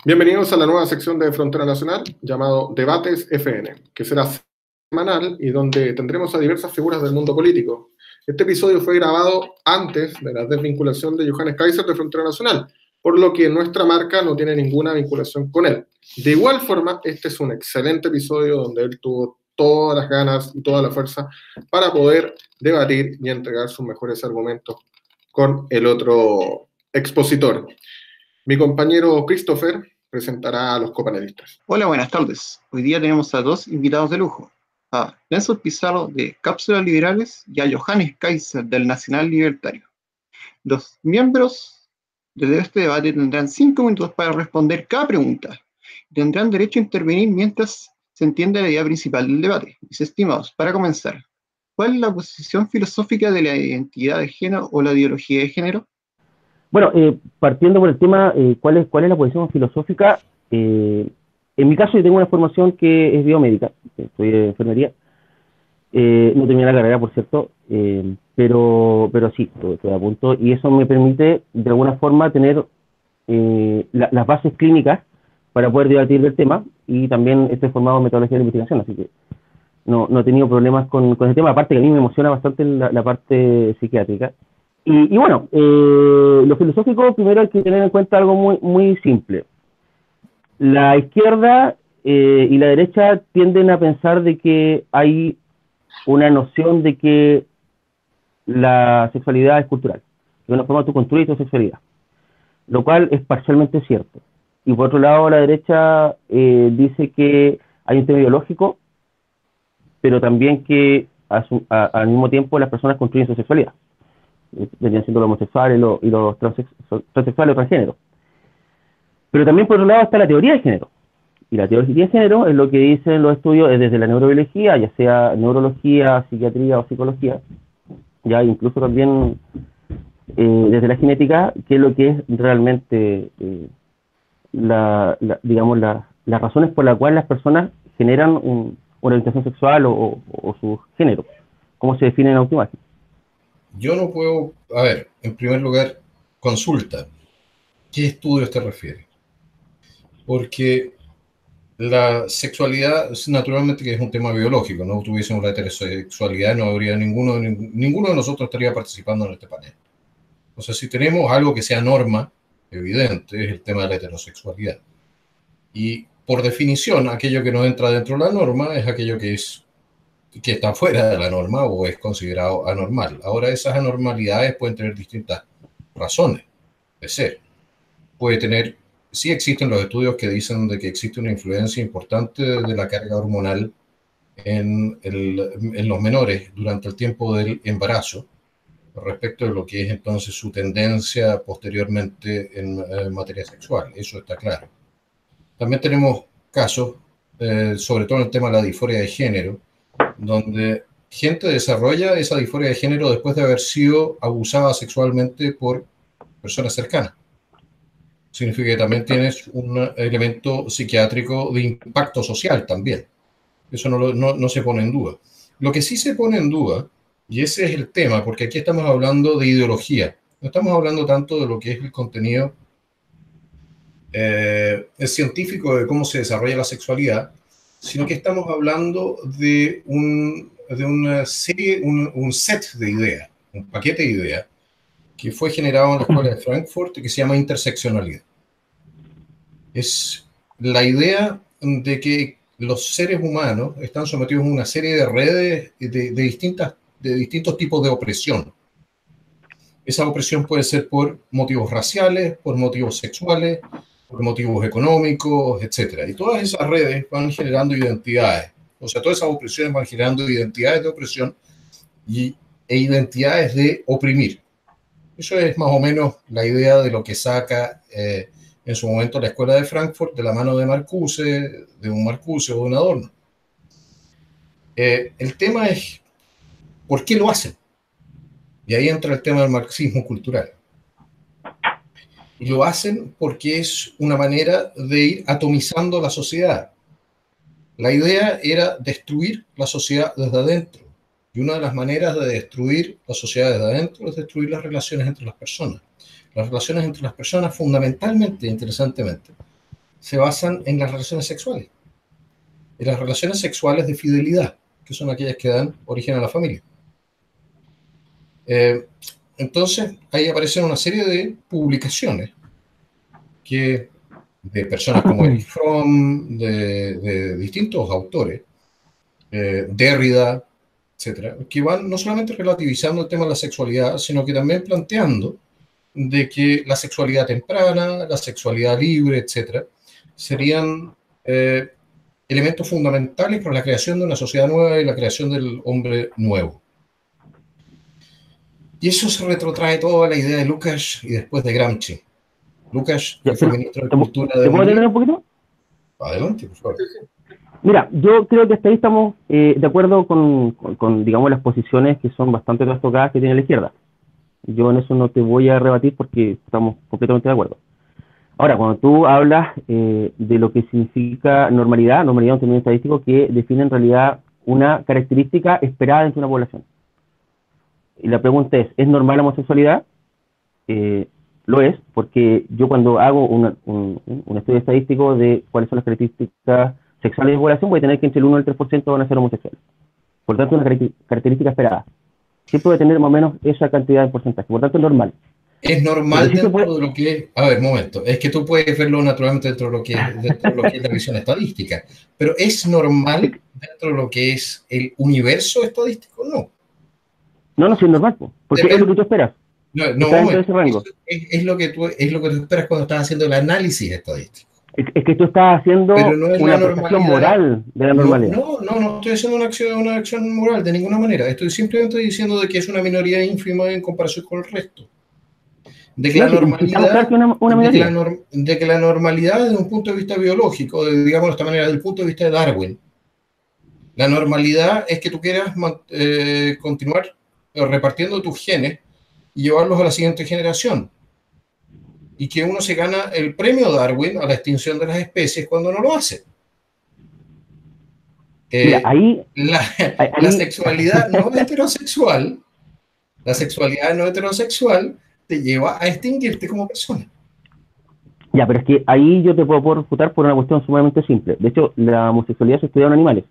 Bienvenidos a la nueva sección de Frontera Nacional llamado Debates FN, que será semanal y donde tendremos a diversas figuras del mundo político. Este episodio fue grabado antes de la desvinculación de Johannes Kaiser de Frontera Nacional, por lo que nuestra marca no tiene ninguna vinculación con él. De igual forma, este es un excelente episodio donde él tuvo todas las ganas y toda la fuerza para poder debatir y entregar sus mejores argumentos con el otro expositor. Mi compañero Christopher presentará a los copanelistas. Hola, buenas tardes. Hoy día tenemos a dos invitados de lujo, a Nelson Pizarro de Cápsulas Liberales y a Johannes Kaiser del Nacional Libertario. Los miembros de este debate tendrán 5 minutos para responder cada pregunta y tendrán derecho a intervenir mientras se entienda la idea principal del debate. Mis estimados, para comenzar, ¿cuál es la posición filosófica de la identidad de género o la ideología de género? Bueno, partiendo por el tema, ¿cuál es la posición filosófica? En mi caso, yo tengo una formación que es biomédica, estoy de enfermería, no terminé la carrera, por cierto, pero sí, estoy a punto, y eso me permite, de alguna forma, tener las bases clínicas para poder debatir del tema, y también estoy formado en metodología de investigación, así que no he tenido problemas con ese tema, aparte que a mí me emociona bastante la parte psiquiátrica. Y bueno, lo filosófico, primero hay que tener en cuenta algo muy simple. La izquierda y la derecha tienden a pensar de que hay una noción de que la sexualidad es cultural. De una forma tú construyes tu sexualidad, lo cual es parcialmente cierto. Y por otro lado, la derecha dice que hay un tema biológico, pero también que al mismo tiempo las personas construyen su sexualidad. Venían siendo los homosexuales y los transexuales o transgéneros. Pero también por otro lado está la teoría de género. Y la teoría de género es lo que dicen los estudios desde la neurobiología, ya sea neurología, psiquiatría o psicología, ya incluso también desde la genética, que es lo que es realmente digamos las razones por las cuales las personas generan una orientación sexual o su género, cómo se define en autoimagen. Yo no puedo, a ver, en primer lugar, consulta. ¿Qué estudios te refieres? Porque la sexualidad, naturalmente que es un tema biológico, no tuviésemos la heterosexualidad, no habría ninguno de nosotros estaría participando en este panel. O sea, si tenemos algo que sea norma, evidente, es el tema de la heterosexualidad. Y por definición, aquello que no entra dentro de la norma es aquello que está fuera de la norma o es considerado anormal. Ahora, esas anormalidades pueden tener distintas razones de ser. Sí existen los estudios que dicen de que existe una influencia importante de la carga hormonal en los menores durante el tiempo del embarazo, respecto de lo que es entonces su tendencia posteriormente en materia sexual. Eso está claro. También tenemos casos, sobre todo en el tema de la disforia de género, donde gente desarrolla esa disforia de género después de haber sido abusada sexualmente por personas cercanas. Significa que también tienes un elemento psiquiátrico de impacto social también. Eso no se pone en duda. Lo que sí se pone en duda, y ese es el tema, porque aquí estamos hablando de ideología, no estamos hablando tanto de lo que es el contenido científico de cómo se desarrolla la sexualidad, sino que estamos hablando de una serie, un set de ideas, un paquete de ideas que fue generado en la Escuela de Frankfurt y que se llama interseccionalidad. Es la idea de que los seres humanos están sometidos a una serie de redes de distintos tipos de opresión. Esa opresión puede ser por motivos raciales, por motivos sexuales, por motivos económicos, etc. Y todas esas redes van generando identidades. O sea, todas esas opresiones van generando identidades de opresión e identidades de oprimir. Eso es más o menos la idea de lo que saca en su momento la Escuela de Frankfurt de la mano de Marcuse, de un Marcuse o de un Adorno. El tema es ¿por qué lo hacen? Y ahí entra el tema del marxismo cultural. Y lo hacen porque es una manera de ir atomizando la sociedad. La idea era destruir la sociedad desde adentro. Y una de las maneras de destruir la sociedad desde adentro es destruir las relaciones entre las personas. Las relaciones entre las personas fundamentalmente, interesantemente, se basan en las relaciones sexuales. En las relaciones sexuales de fidelidad, que son aquellas que dan origen a la familia. Entonces, ahí aparecen una serie de publicaciones de personas como Erich Fromm, de distintos autores, Derrida, etcétera, que van no solamente relativizando el tema de la sexualidad, sino que también planteando de que la sexualidad temprana, la sexualidad libre, etcétera, serían elementos fundamentales para la creación de una sociedad nueva y la creación del hombre nuevo. Y eso se retrotrae toda la idea de Lukács y después de Gramsci. Lukács, que fue ministro de Cultura de ¿Te puedo tener un poquito? Adelante, por favor. Mira, yo creo que hasta ahí estamos de acuerdo con, digamos, las posiciones que son bastante trastocadas que tiene la izquierda. Yo en eso no te voy a rebatir porque estamos completamente de acuerdo. Ahora, cuando tú hablas de lo que significa normalidad es un término estadístico que define en realidad una característica esperada dentro de una población. Y la pregunta ¿es normal la homosexualidad? Lo es, porque yo cuando hago un estudio estadístico de cuáles son las características sexuales de la población, voy a tener que entre el 1 y el 3% van a ser homosexuales. Por tanto, una característica esperada. Siempre voy a tener más o menos esa cantidad de porcentaje, por tanto es normal. Es normal dentro de lo que es... A ver, momento. Es que tú puedes verlo naturalmente dentro de lo que es la visión estadística. Pero ¿es normal dentro de lo que es el universo estadístico? No. No, sí es normal, porque es lo que tú esperas. Es lo que tú esperas cuando estás haciendo el análisis estadístico. Es que tú estás haciendo una apreciación moral de la normalidad. No estoy haciendo una acción moral de ninguna manera. Estoy simplemente diciendo de que es una minoría ínfima en comparación con el resto. De que la normalidad desde un punto de vista biológico, digamos de esta manera, desde el punto de vista de Darwin, la normalidad es que tú quieras continuar repartiendo tus genes y llevarlos a la siguiente generación. Y que uno se gana el premio Darwin a la extinción de las especies cuando no lo hace. Mira, la sexualidad no heterosexual, te lleva a extinguirte como persona. Ya, pero es que ahí yo te puedo refutar por una cuestión sumamente simple. De hecho, la homosexualidad se estudia en animales.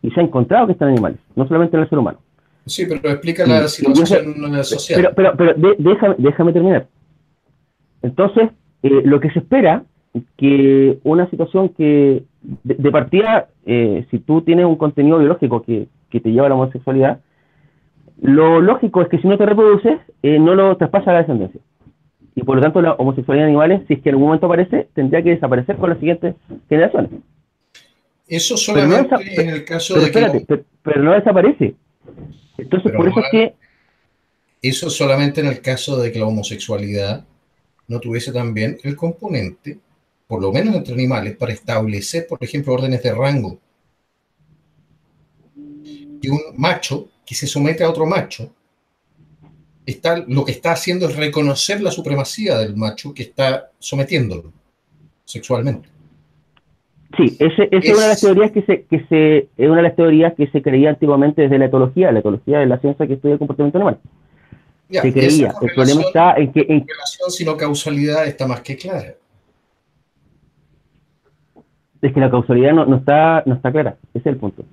Y se ha encontrado que está en animales, no solamente en el ser humano. Sí, pero explica la situación social. Pero déjame terminar. Entonces, lo que se espera que una situación que, de partida, si tú tienes un contenido biológico que te lleva a la homosexualidad, lo lógico es que si no te reproduces, no lo traspasa a la descendencia. Y por lo tanto, la homosexualidad en animales, si es que en algún momento aparece, tendría que desaparecer con las siguientes generaciones. Eso solamente en el caso de que... Pero no desaparece. Entonces, por eso es que... Eso solamente en el caso de que la homosexualidad no tuviese también el componente, por lo menos entre animales, para establecer, por ejemplo, órdenes de rango. Y un macho que se somete a otro macho, lo que está haciendo es reconocer la supremacía del macho que está sometiéndolo sexualmente. Sí, esa es una de las teorías es una de las teorías que se creía antiguamente desde la etología de la ciencia que estudia el comportamiento animal. Ya, se creía. El problema está en que relación sino causalidad está más que clara. Es que la causalidad no está clara, ese es el punto.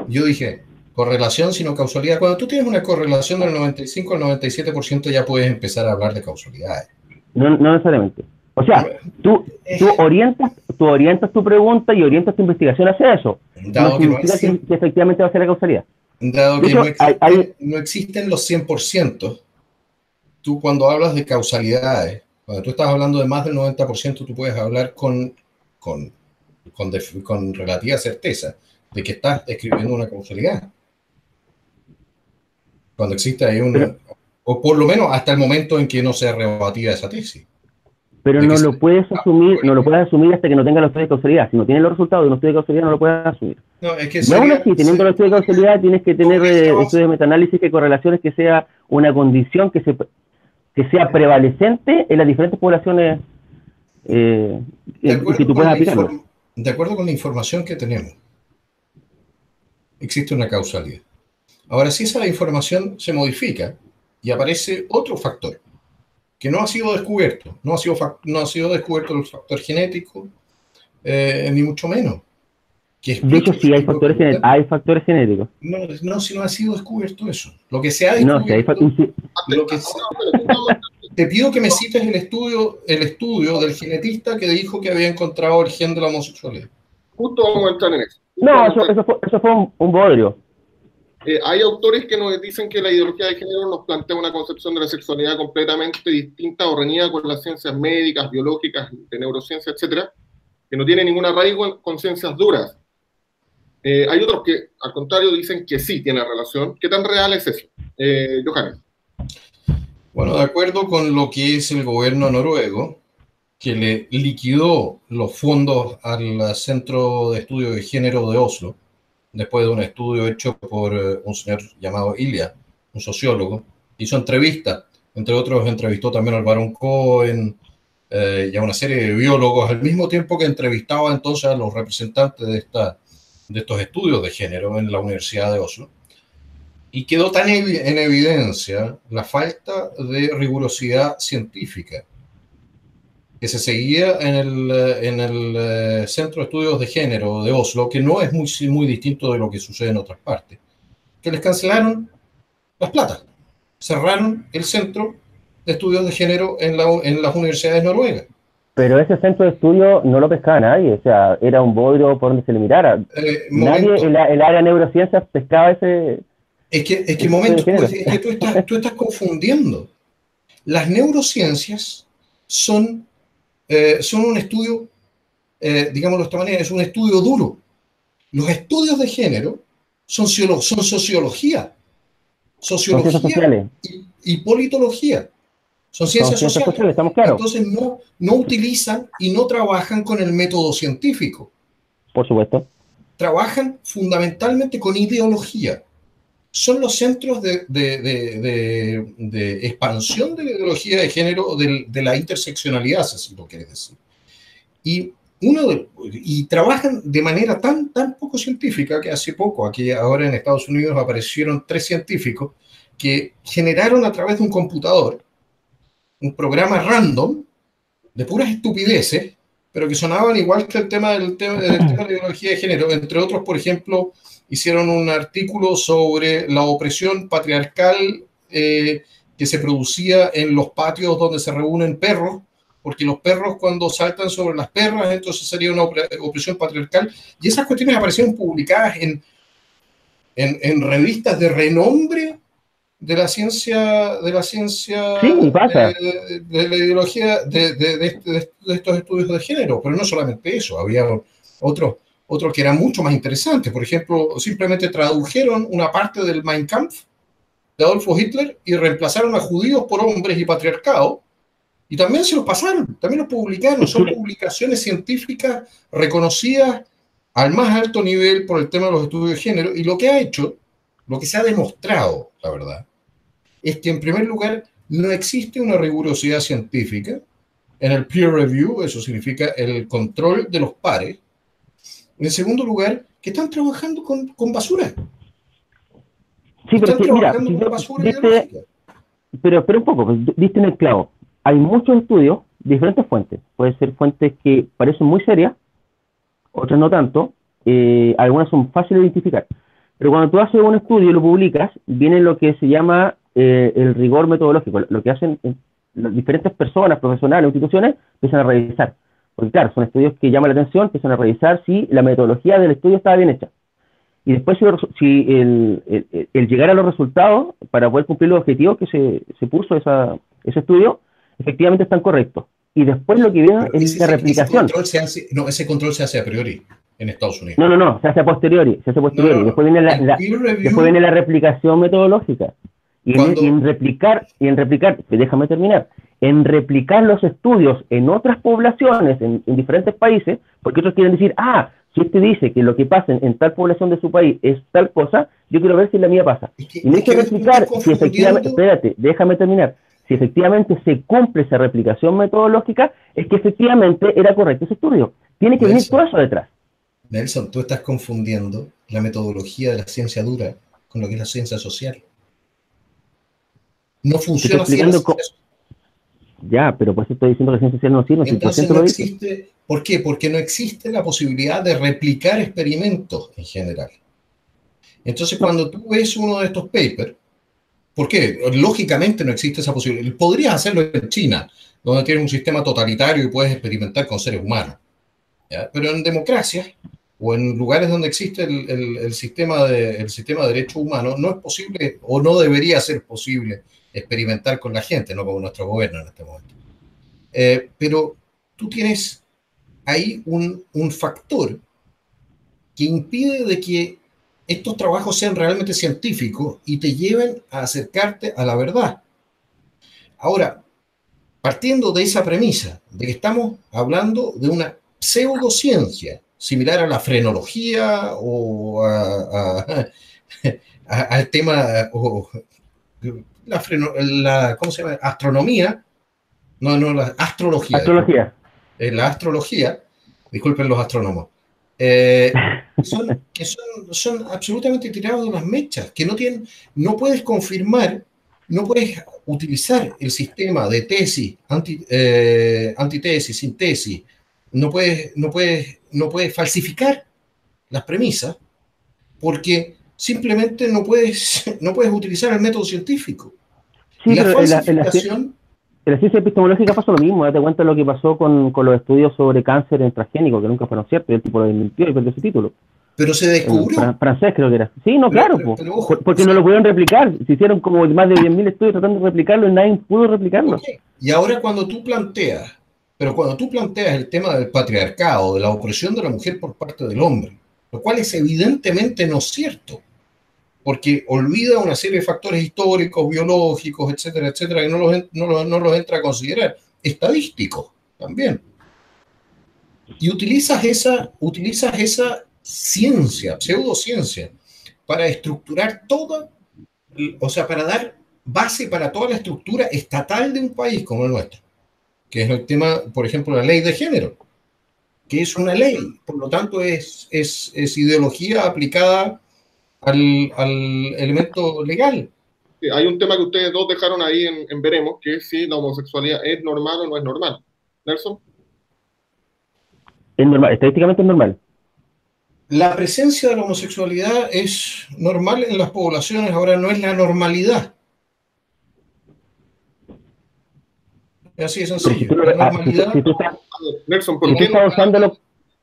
Yo dije correlación sino causalidad. Cuando tú tienes una correlación del 95 al 97% ya puedes empezar a hablar de causalidades. No necesariamente. O sea, tú orientas tu pregunta y orientas tu investigación hacia eso. Dado que efectivamente va a ser la causalidad. Dado que no existen los 100%, tú cuando hablas de causalidades, cuando tú estás hablando de más del 90%, tú puedes hablar con relativa certeza de que estás describiendo una causalidad. Cuando existe ahí o por lo menos hasta el momento en que no sea rebatida esa tesis. Pero no lo puedes asumir hasta que no tengas los estudios de causalidad. Si no tienes los resultados de un estudio de causalidad, no lo puedes asumir. No, es que y aún así, teniendo los estudios de causalidad, tienes que tener estudios de metaanálisis y correlaciones que sea una condición que sea prevalecente en las diferentes poblaciones que tú puedas aplicar. De acuerdo con la información que tenemos, existe una causalidad. Ahora, si esa información se modifica y aparece otro factor que no ha sido descubierto, no ha sido descubierto el factor genético, ni mucho menos. Que De hecho, sí, hay factores genéticos. No, si no ha sido descubierto eso. Lo que se ha No, sí, descubierto... Te pido que me cites el estudio del genetista que dijo que había encontrado el gen de la homosexualidad. Justo vamos a entrar en eso. No, eso fue un bodrio. Hay autores que nos dicen que la ideología de género nos plantea una concepción de la sexualidad completamente distinta o reñida con las ciencias médicas, biológicas, de neurociencia, etcétera, que no tiene ningún arraigo con ciencias duras. Hay otros que, al contrario, dicen que sí tiene relación. ¿Qué tan real es eso? Johannes. Bueno, de acuerdo con lo que es el gobierno noruego, que le liquidó los fondos al Centro de Estudio de Género de Oslo, después de un estudio hecho por un señor llamado Ilya, un sociólogo, hizo entrevistas, entre otros entrevistó también al barón Cohen y a una serie de biólogos, al mismo tiempo que entrevistaba entonces a los representantes de estos estudios de género en la Universidad de Oslo. Y quedó tan en evidencia la falta de rigurosidad científica que se seguía en el Centro de Estudios de Género de Oslo, que no es muy distinto de lo que sucede en otras partes, que les cancelaron las platas, cerraron el Centro de Estudios de Género en las universidades noruegas. Pero ese centro de estudio no lo pescaba nadie, o sea, era un bodrio por donde se le mirara. Nadie en el área de neurociencias pescaba ese... Es que tú estás confundiendo. Las neurociencias son un estudio, digámoslo de esta manera, es un estudio duro. Los estudios de género son sociología y politología. Son ciencias sociales. Estamos claros. Entonces no utilizan y no trabajan con el método científico. Por supuesto. Trabajan fundamentalmente con ideología. Son los centros de expansión de la ideología de género, de la interseccionalidad, si lo quieres decir. Y trabajan de manera tan poco científica que hace poco, aquí ahora en Estados Unidos, aparecieron 3 científicos que generaron a través de un computador un programa random de puras estupideces, pero que sonaban igual que el tema de la ideología de género. Entre otros, por ejemplo, hicieron un artículo sobre la opresión patriarcal que se producía en los patios donde se reúnen perros, porque los perros cuando saltan sobre las perras, entonces sería una opresión patriarcal. Y esas cuestiones aparecieron publicadas en revistas de renombre de la ciencia, sí, pasa. de la ideología de estos estudios de género. Pero no solamente eso, había otros que eran mucho más interesantes. Por ejemplo, simplemente tradujeron una parte del Mein Kampf de Adolfo Hitler y reemplazaron a judíos por hombres y patriarcado, y también se los pasaron, también los publicaron. Son publicaciones científicas reconocidas al más alto nivel por el tema de los estudios de género, y lo que se ha demostrado, la verdad, es que en primer lugar no existe una rigurosidad científica en el peer review, eso significa el control de los pares. En segundo lugar, que están trabajando con basura. Sí, pero mira, pero un poco, pues, diste en el clavo. Hay muchos estudios, diferentes fuentes. Pueden ser fuentes que parecen muy serias, otras no tanto. Algunas son fáciles de identificar. Pero cuando tú haces un estudio y lo publicas, viene lo que se llama el rigor metodológico. Lo que hacen las diferentes personas, profesionales, instituciones, empiezan a revisar. Porque claro, son estudios que llaman la atención, empiezan a revisar si la metodología del estudio estaba bien hecha. Y después si el llegar a los resultados para poder cumplir los objetivos que se puso ese estudio, efectivamente están correctos. Y después lo que viene es la replicación. Ese control se hace a priori en Estados Unidos. No, se hace a posteriori. No. Después viene la replicación metodológica. Y en replicar, déjame terminar, en replicar los estudios en otras poblaciones, en diferentes países, porque otros quieren decir, si este dice que lo que pasa en tal población de su país es tal cosa, yo quiero ver si la mía pasa. Y no hay que replicar si efectivamente, espérate, déjame terminar, si efectivamente se cumple esa replicación metodológica, es que efectivamente era correcto ese estudio. Tiene que venir todo eso detrás. Nelson, tú estás confundiendo la metodología de la ciencia dura con lo que es la ciencia social. No funciona así. Ya, pero por eso estoy diciendo que la ciencia social no sirve, si el Entonces porcentaje no lo dice. existe. ¿Por qué? Porque no existe la posibilidad de replicar experimentos en general. Entonces, No, cuando tú ves uno de estos papers, ¿por qué? Lógicamente no existe esa posibilidad. Podrías hacerlo en China, donde tienes un sistema totalitario y puedes experimentar con seres humanos. ¿Ya? Pero en democracias o en lugares donde existe el sistema de derechos humanos, no es posible o no debería ser posible experimentar con la gente, no con nuestro gobierno en este momento. Pero tú tienes ahí un factor que impide de que estos trabajos sean realmente científicos y te lleven a acercarte a la verdad. Ahora, partiendo de esa premisa, de que estamos hablando de una pseudociencia, similar a la frenología o al tema, o ¿cómo se llama? Astronomía, la astrología, disculpen. astrología. La astrología, disculpen los astrónomos, son absolutamente tirados de las mechas, que no puedes confirmar, no puedes utilizar el sistema de tesis, antitesis, sintesis, no puedes falsificar las premisas, porque simplemente no puedes utilizar el método científico. Y Sí, la pero falsificación. en la ciencia epistemológica pasó lo mismo. Date cuenta de lo que pasó con los estudios sobre cáncer en transgénico, que nunca fueron ciertos, y el tipo lo desmintió y perdió su título. Pero se descubrió. Francés creo que era. Sí, no, claro, Ojo, porque no lo pudieron replicar. Se hicieron como más de 10.000 estudios tratando de replicarlo y nadie pudo replicarlo. Okay. Y ahora cuando tú planteas el tema del patriarcado, de la opresión de la mujer por parte del hombre, lo cual es evidentemente no cierto, porque olvida una serie de factores históricos, biológicos, etcétera, etcétera, que no los entra a considerar, estadísticos también. Y utilizas esa ciencia, pseudociencia, para estructurar toda, o sea, para dar base para toda la estructura estatal de un país como el nuestro, que es el tema, por ejemplo, la ley de género, que es una ley, por lo tanto es ideología aplicada al elemento legal. Sí, hay un tema que ustedes dos dejaron ahí en veremos, que es si la homosexualidad es normal o no es normal. Nelson. Es normal, estadísticamente es normal. La presencia de la homosexualidad es normal en las poblaciones, ahora no es la normalidad. Es así de sencillo. La normalidad. Nelson, si tú estás usándolo,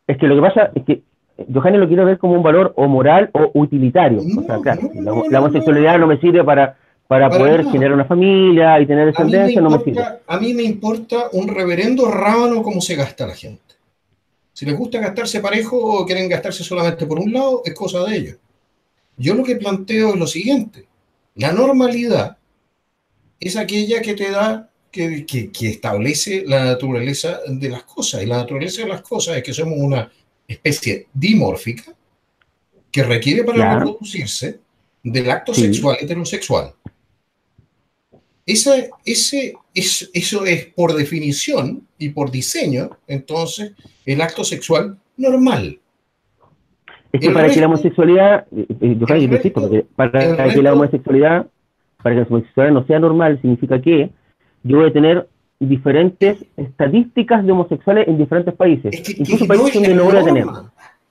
es que lo que pasa es que Johannes lo quiere ver como un valor o moral o utilitario. No, o sea, claro, no, la homosexualidad no me sirve para poder nada. generar una familia y tener descendencia, no me sirve. A mí me importa un reverendo rábano cómo se gasta la gente. Si les gusta gastarse parejo o quieren gastarse solamente por un lado, es cosa de ellos. Yo lo que planteo es lo siguiente. La normalidad es aquella que te da, que establece la naturaleza de las cosas. Y la naturaleza de las cosas es que somos una especie dimórfica que requiere para reproducirse del acto sexual heterosexual. Eso es por definición y por diseño, entonces, el acto sexual normal. Es que para que la homosexualidad, yo te insisto, porque para que la homosexualidad no sea normal, significa que yo voy a tener diferentes estadísticas de homosexuales en diferentes países. Incluso países donde no voy a tener.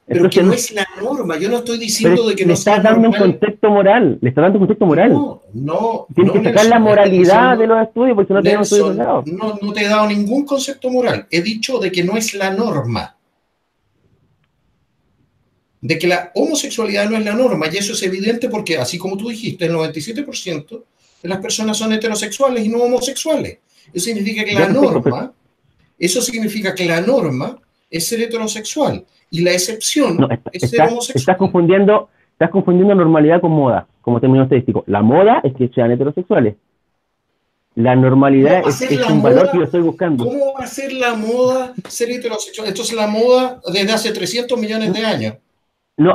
Pero entonces, que no es la norma. Yo no estoy diciendo de que no sea normal. Le estás dando un contexto moral. Le estás dando un contexto moral. No. Tienes que sacar la moralidad de los estudios porque no tenemos estudios cerrados. No te he dado ningún concepto moral. He dicho de que no es la norma. De que la homosexualidad no es la norma. Y eso es evidente porque, así como tú dijiste, el 97% de las personas son heterosexuales y no homosexuales. Eso significa que la norma es ser heterosexual. Y la excepción es ser homosexual. Estás confundiendo normalidad con moda, como término estadístico. La moda es que sean heterosexuales. La normalidad es un valor que yo estoy buscando. ¿Cómo va a ser la moda ser heterosexual? Entonces la moda desde hace 300 millones de años. La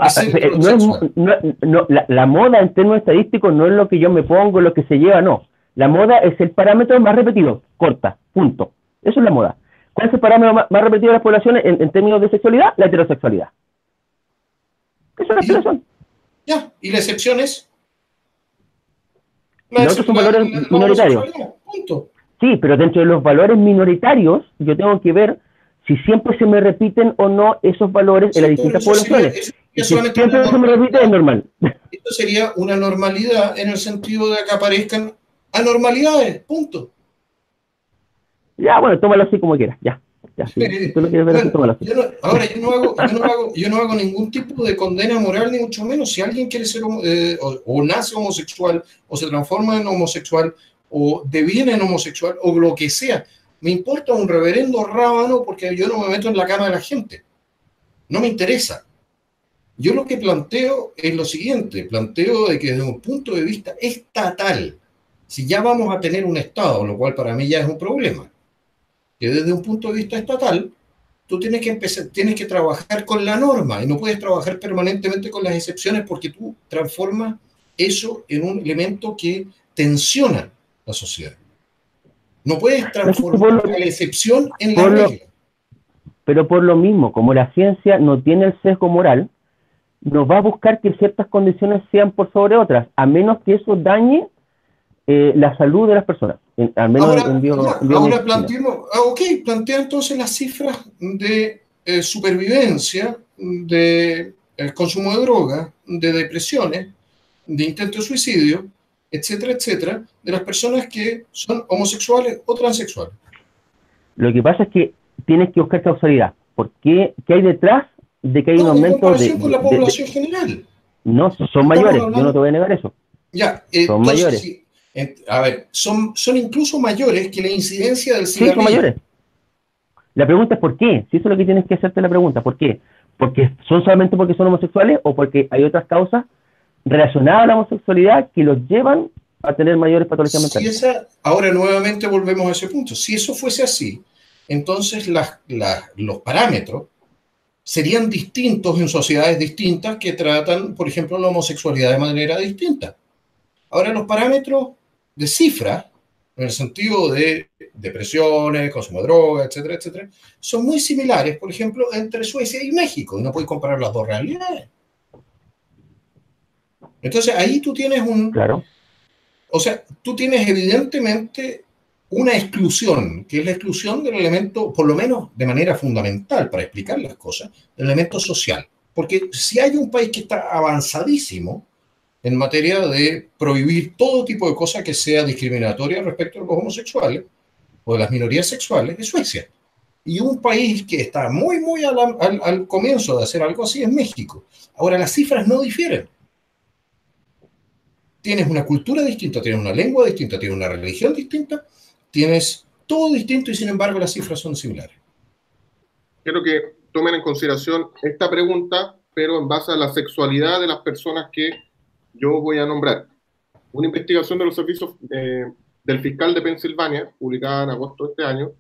moda en términos estadísticos no es lo que yo me pongo, lo que se lleva, no. La moda es el parámetro más repetido, corta, punto. Eso es la moda. ¿Cuál es el parámetro más repetido de las poblaciones en términos de sexualidad? La heterosexualidad. Esa es la expresión. Ya, ¿y la excepción es? Los otros son valores minoritarios. Punto. Sí, pero dentro de los valores minoritarios, yo tengo que ver si siempre se me repiten o no esos valores en Sí, las pero distintas eso sería, poblaciones. eso Y sería si solamente una siempre se me repite, es normalidad. normal. Esto sería una normalidad en el sentido de que aparezcan anormalidades, punto. Ya, bueno, tómalo así como quieras, ya. Ya, si tú lo quieres ver así, Bueno, tómalo así. ahora yo no hago ningún tipo de condena moral, ni mucho menos. Si alguien quiere ser o nace homosexual, o se transforma en homosexual, o deviene en homosexual, o lo que sea, me importa un reverendo rábano porque yo no me meto en la cama de la gente. No me interesa. Yo lo que planteo es lo siguiente, planteo de que desde un punto de vista estatal, si ya vamos a tener un Estado, lo cual para mí ya es un problema, que desde un punto de vista estatal, tú tienes que trabajar con la norma y no puedes trabajar permanentemente con las excepciones porque tú transformas eso en un elemento que tensiona la sociedad. No puedes No es que transformar a la excepción en la por lo, regla. pero por lo mismo, como la ciencia no tiene el sesgo moral, nos va a buscar que ciertas condiciones sean por sobre otras, a menos que eso dañe la salud de las personas, al menos Ahora, ya, en ahora biomedicina. planteemos, ok, plantea entonces las cifras de supervivencia, de consumo de drogas, de depresiones, de intento de suicidio, etcétera, etcétera, de las personas que son homosexuales o transexuales. Lo que pasa es que tienes que buscar causalidad. ¿Qué hay detrás de que hay un No, en aumento comparación con la población general. No, son Estamos mayores, yo no te hablando, voy a negar eso. ya, Son entonces, mayores. sí, a ver, son incluso mayores que la incidencia del Sí, son cigarrillo. mayores. La pregunta es ¿por qué? Si eso es lo que tienes que hacerte la pregunta, ¿por qué? ¿Porque son solamente porque son homosexuales o porque hay otras causas relacionadas a la homosexualidad que los llevan a tener mayores patologías Si mentales? ahora nuevamente volvemos a ese punto. Si eso fuese así, entonces los parámetros serían distintos en sociedades distintas que tratan, por ejemplo, la homosexualidad de manera distinta. Ahora, los parámetros de cifras, en el sentido de depresiones, consumo de drogas, etcétera, etcétera, son muy similares, por ejemplo, entre Suecia y México, y no puedes comparar las dos realidades. Entonces, ahí tú tienes Claro. o sea, tú tienes evidentemente una exclusión, que es la exclusión del elemento, por lo menos de manera fundamental para explicar las cosas, del elemento social. Porque si hay un país que está avanzadísimo en materia de prohibir todo tipo de cosa que sea discriminatoria respecto a los homosexuales o de las minorías sexuales, es Suecia. Y un país que está muy al comienzo de hacer algo así es México. Ahora, las cifras no difieren. Tienes una cultura distinta, tienes una lengua distinta, tienes una religión distinta, tienes todo distinto y sin embargo las cifras son similares. Quiero que tomen en consideración esta pregunta, pero en base a la sexualidad de las personas que yo voy a nombrar. Una investigación de los servicios del fiscal de Pensilvania, publicada en agosto de este año,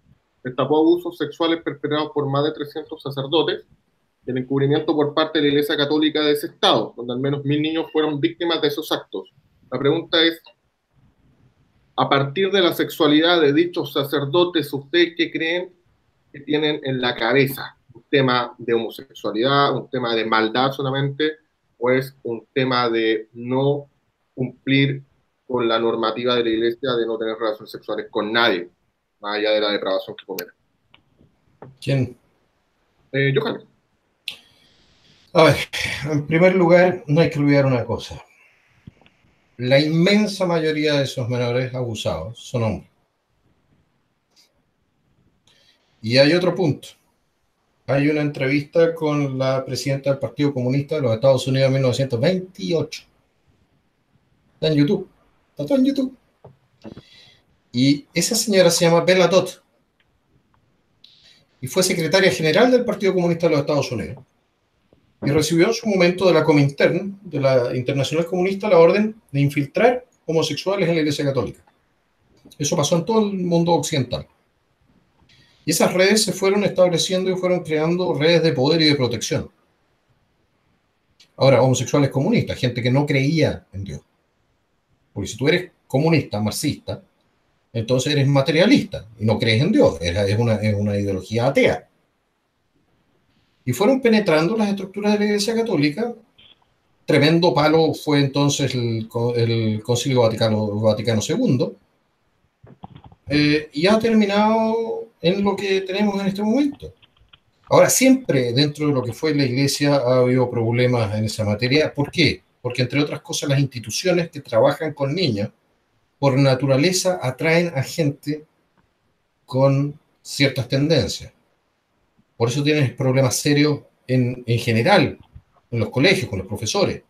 destapó abusos sexuales perpetrados por más de 300 sacerdotes y el encubrimiento por parte de la Iglesia Católica de ese estado, donde al menos 1000 niños fueron víctimas de esos actos. La pregunta es, a partir de la sexualidad de dichos sacerdotes, ¿ustedes qué creen que tienen en la cabeza? ¿Un tema de homosexualidad, un tema de maldad solamente, o es un tema de no cumplir con la normativa de la iglesia de no tener relaciones sexuales con nadie, más allá de la depravación que cometen? ¿Quién? Johannes. A ver, en primer lugar, no hay que olvidar una cosa. La inmensa mayoría de esos menores abusados son hombres. Y hay otro punto. Hay una entrevista con la presidenta del Partido Comunista de los Estados Unidos en 1928. Está en YouTube. Está todo en YouTube. Y esa señora se llama Bella Dodd. Y fue secretaria general del Partido Comunista de los Estados Unidos. Y recibió en su momento de la Comintern, de la Internacional Comunista, la orden de infiltrar homosexuales en la Iglesia Católica. Eso pasó en todo el mundo occidental. Y esas redes se fueron estableciendo y fueron creando redes de poder y de protección. Ahora, homosexuales comunistas, gente que no creía en Dios. Porque si tú eres comunista, marxista, entonces eres materialista y no crees en Dios. Es una ideología atea. Y fueron penetrando las estructuras de la Iglesia Católica. Tremendo palo fue entonces el Concilio Vaticano II, y ha terminado en lo que tenemos en este momento. Ahora, siempre dentro de lo que fue la Iglesia ha habido problemas en esa materia. ¿Por qué? Porque, entre otras cosas, las instituciones que trabajan con niños, por naturaleza, atraen a gente con ciertas tendencias. Por eso tienes problemas serios en general, en los colegios, con los profesores.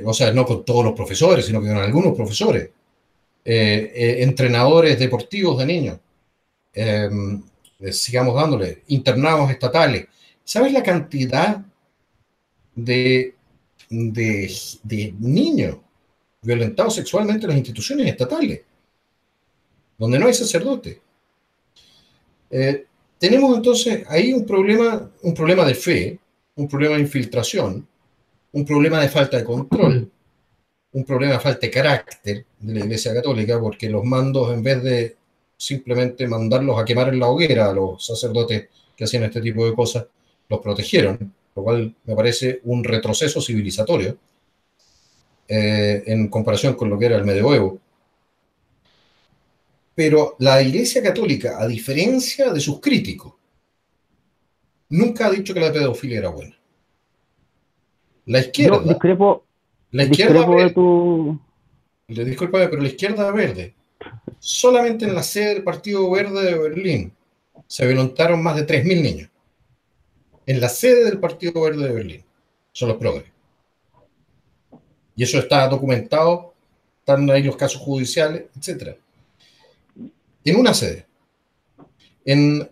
O sea, no con todos los profesores, sino que con algunos profesores. Entrenadores deportivos de niños. Sigamos dándole. Internados estatales. ¿Sabes la cantidad de niños violentados sexualmente en las instituciones estatales, donde no hay sacerdote? Tenemos entonces ahí un problema de fe, un problema de infiltración, un problema de falta de control, un problema de falta de carácter de la Iglesia Católica, porque los mandos, en vez de simplemente mandarlos a quemar en la hoguera a los sacerdotes que hacían este tipo de cosas, los protegieron, lo cual me parece un retroceso civilizatorio en comparación con lo que era el medioevo. Pero la Iglesia Católica, a diferencia de sus críticos, nunca ha dicho que la pedofilia era buena. La izquierda... Yo discrepo verde, de tu... discúlpame, pero la izquierda verde, solamente en la sede del Partido Verde de Berlín, se violentaron más de 3.000 niños. En la sede del Partido Verde de Berlín. Son los progres. Y eso está documentado, están ahí los casos judiciales, etc. En una sede. En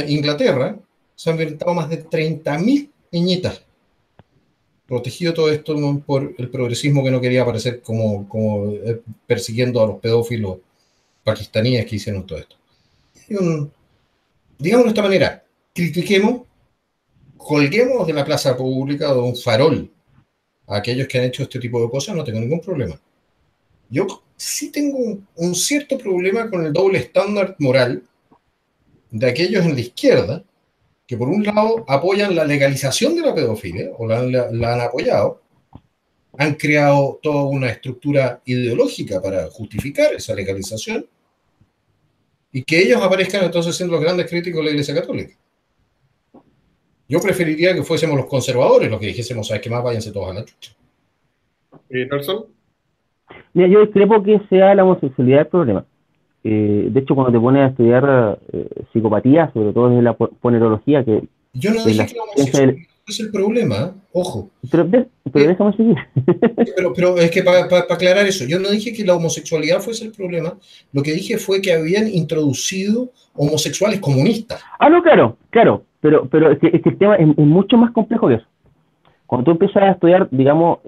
Inglaterra se han violentado más de 30.000 niñitas. Protegido todo esto por el progresismo que no quería aparecer como persiguiendo a los pedófilos pakistaníes que hicieron todo esto. Digamos de esta manera, critiquemos, colguemos de la plaza pública o de un farol a aquellos que han hecho este tipo de cosas, no tengo ningún problema. Yo sí tengo un cierto problema con el doble estándar moral de aquellos en la izquierda que por un lado apoyan la legalización de la pedofilia, o la han apoyado, han creado toda una estructura ideológica para justificar esa legalización, y que ellos aparezcan entonces siendo los grandes críticos de la Iglesia Católica. Yo preferiría que fuésemos los conservadores los que dijésemos, ¿sabes qué más? Váyanse todos a la chucha. ¿Nelson? Mira, yo discrepo que sea la homosexualidad el problema. De hecho, cuando te pones a estudiar psicopatía, sobre todo desde la ponerología, que yo no dije que la homosexualidad es el problema, ojo. Pero déjame seguir. Pero es que para aclarar eso, yo no dije que la homosexualidad fuese el problema, lo que dije fue que habían introducido homosexuales comunistas. Ah, no, claro, pero es que el tema es mucho más complejo que eso. Cuando tú empiezas a estudiar, digamos,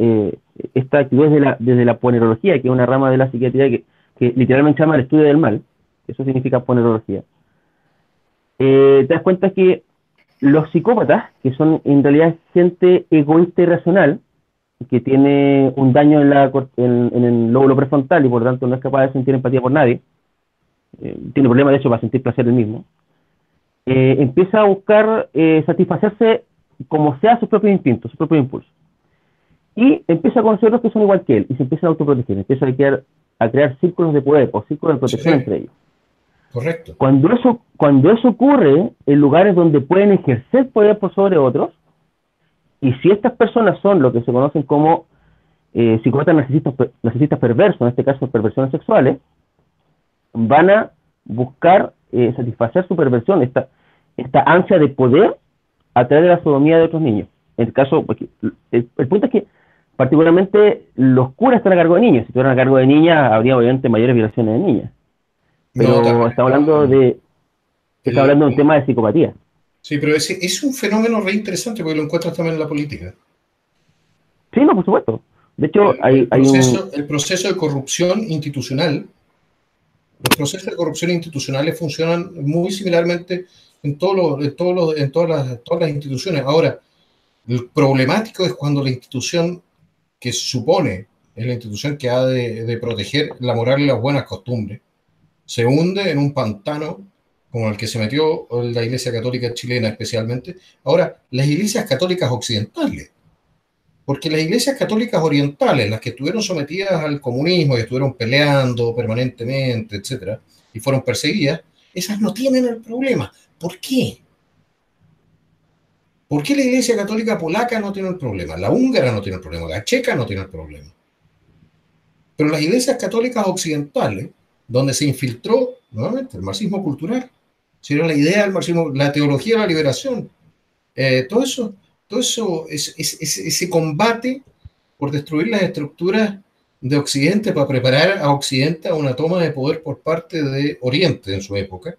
esta actitud desde la ponerología, que es una rama de la psiquiatría que literalmente se llama el estudio del mal, eso significa ponerología, te das cuenta que los psicópatas, que son en realidad gente egoísta y irracional, que tiene un daño en el lóbulo prefrontal y por lo tanto no es capaz de sentir empatía por nadie, tiene problemas de hecho para sentir placer él mismo, empieza a buscar satisfacerse como sea sus propios instintos, sus propios impulsos. Y empieza a conocer otros que son igual que él y se empieza a autoproteger, empieza a crear círculos de poder o círculos de protección entre ellos. Correcto. Cuando eso ocurre en lugares donde pueden ejercer poder por sobre otros, y si estas personas son lo que se conocen como psicópatas narcisistas perversos, en este caso perversiones sexuales, van a buscar satisfacer su perversión, esta ansia de poder a través de la sodomía de otros niños. En el caso, el punto es que particularmente los curas están a cargo de niños. Si estuvieran a cargo de niñas, habría obviamente mayores violaciones de niñas. Pero está hablando de un tema de psicopatía. Sí, pero es un fenómeno re interesante porque lo encuentras también en la política. Sí, no, por supuesto. De hecho, el proceso de corrupción institucional, los procesos de corrupción institucionales funcionan muy similarmente en todas las instituciones. Ahora, el problemático es cuando la institución que se supone es la institución que ha de proteger la moral y las buenas costumbres, se hunde en un pantano como el que se metió la Iglesia Católica chilena especialmente. Ahora, las iglesias católicas occidentales Porque las iglesias católicas orientales, las que estuvieron sometidas al comunismo y estuvieron peleando permanentemente, etcétera, y fueron perseguidas, esas no tienen el problema. ¿Por qué? ¿Por qué la iglesia católica polaca no tiene el problema? La húngara no tiene el problema, la checa no tiene el problema. Pero las iglesias católicas occidentales, donde se infiltró nuevamente el marxismo cultural, sería la idea del marxismo, la teología de la liberación, todo eso ese combate por destruir las estructuras de Occidente para preparar a Occidente a una toma de poder por parte de Oriente en su época,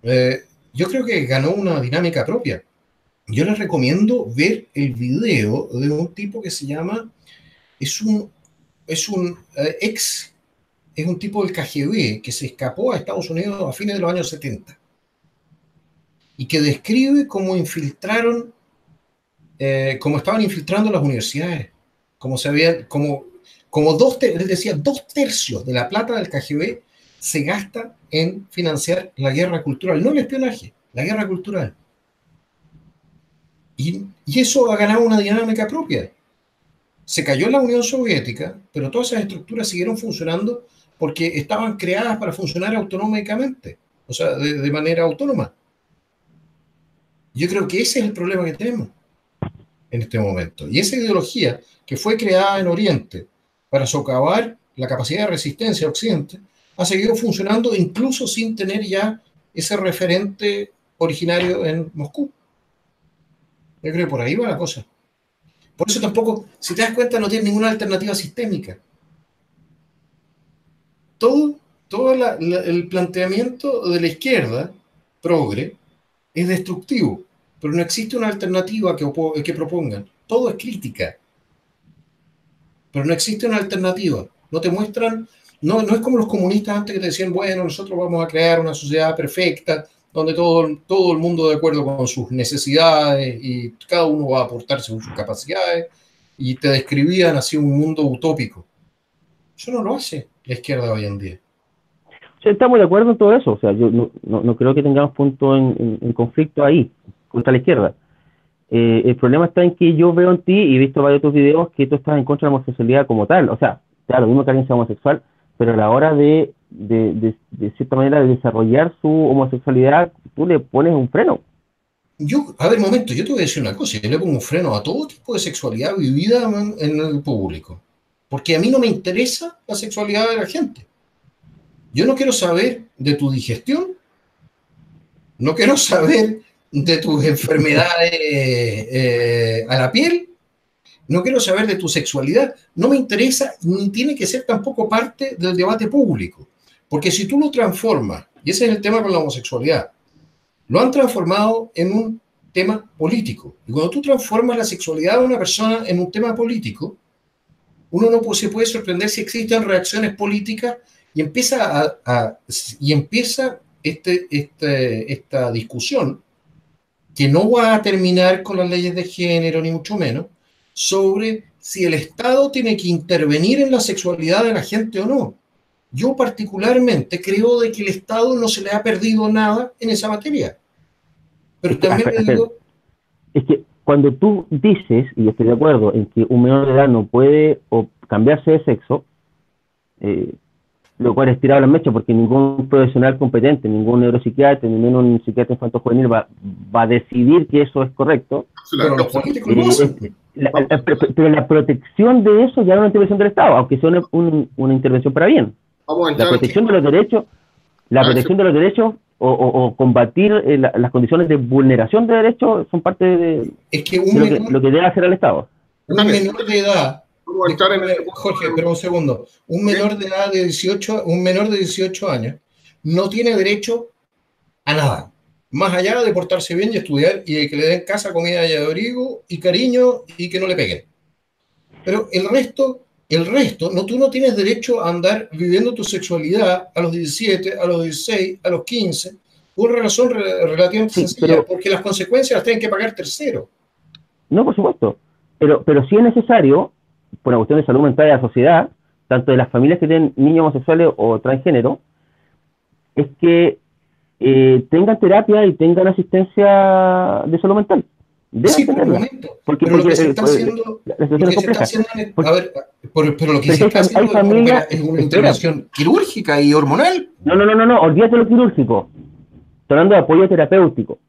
yo creo que ganó una dinámica propia. Yo les recomiendo ver el video de un tipo que se llama, es un tipo del KGB que se escapó a Estados Unidos a fines de los años 70 y que describe cómo infiltraron, cómo estaban infiltrando las universidades, cómo se habían, él decía, 2/3 de la plata del KGB se gasta en financiar la guerra cultural, no el espionaje, la guerra cultural. Y eso ha ganado una dinámica propia. Se cayó la Unión Soviética, pero todas esas estructuras siguieron funcionando porque estaban creadas para funcionar autonómicamente, o sea, de manera autónoma. Yo creo que ese es el problema que tenemos en este momento. Y esa ideología que fue creada en Oriente para socavar la capacidad de resistencia de Occidente ha seguido funcionando incluso sin tener ya ese referente originario en Moscú. Yo creo que por ahí va la cosa. Por eso tampoco, si te das cuenta, no tiene ninguna alternativa sistémica. Todo el planteamiento de la izquierda, progre, es destructivo, pero no existe una alternativa que propongan. Todo es crítica, pero no existe una alternativa. No te muestran, no es como los comunistas antes que te decían, bueno, nosotros vamos a crear una sociedad perfecta, donde todo el mundo de acuerdo con sus necesidades y cada uno va a aportar según sus capacidades, y te describían así un mundo utópico. Eso no lo hace la izquierda hoy en día. Sí, estamos de acuerdo en todo eso, o sea, yo no creo que tengamos punto en conflicto ahí, contra la izquierda. El problema está en que yo veo en ti, y he visto varios de tus videos, que tú estás en contra de la homosexualidad como tal, o sea, claro, mismo que alguien sea homosexual, pero a la hora de cierta manera de desarrollar su homosexualidad, tú le pones un freno. A ver, momento, yo te voy a decir una cosa, yo le pongo un freno a todo tipo de sexualidad vivida en el público, porque a mí no me interesa la sexualidad de la gente. Yo no quiero saber de tu digestión, no quiero saber de tus enfermedades a la piel, no quiero saber de tu sexualidad, no me interesa ni tiene que ser tampoco parte del debate público, porque si tú lo transformas, y ese es el tema con la homosexualidad, lo han transformado en un tema político, y cuando tú transformas la sexualidad de una persona en un tema político, uno no se puede sorprender si existen reacciones políticas y empieza esta discusión que no va a terminar con las leyes de género, ni mucho menos, sobre si el Estado tiene que intervenir en la sexualidad de la gente o no. Yo particularmente creo de que el Estado no se le ha perdido nada en esa materia. Pero también le digo... Es que cuando tú dices, y estoy de acuerdo, en que un menor de edad no puede cambiarse de sexo, lo cual es tirado a la mecha, porque ningún profesional competente, ningún neuropsiquiatra, ni menos un psiquiatra infanto-juvenil va a decidir que eso es correcto. Pero los políticos no hacen. Pero la protección de eso ya es una intervención del Estado, aunque sea una intervención para bien. La protección de los derechos, o combatir las condiciones de vulneración de derechos son parte de lo que debe hacer el Estado. Un menor de edad... Jorge, pero un segundo. Un menor de edad de 18 años no tiene derecho a nada, más allá de portarse bien y estudiar y de que le den casa, comida y abrigo y cariño y que no le peguen. Pero el resto, tú no tienes derecho a andar viviendo tu sexualidad a los 17, a los 16, a los 15, por una razón relativamente sencilla, porque las consecuencias las tienen que pagar terceros. No, por supuesto. Pero sí es necesario, por una cuestión de salud mental de la sociedad, tanto de las familias que tienen niños homosexuales o transgénero, es que tengan terapia y tengan asistencia de salud mental. Deben Sí, por el tenerla. momento. Porque, Pero lo porque que se está haciendo, la lo situación que es se está compleja. haciendo, Porque, a ver, pero lo que pero se está hay haciendo familias, es una espera, intervención quirúrgica y hormonal. no, olvídate lo quirúrgico. Estoy hablando de apoyo terapéutico.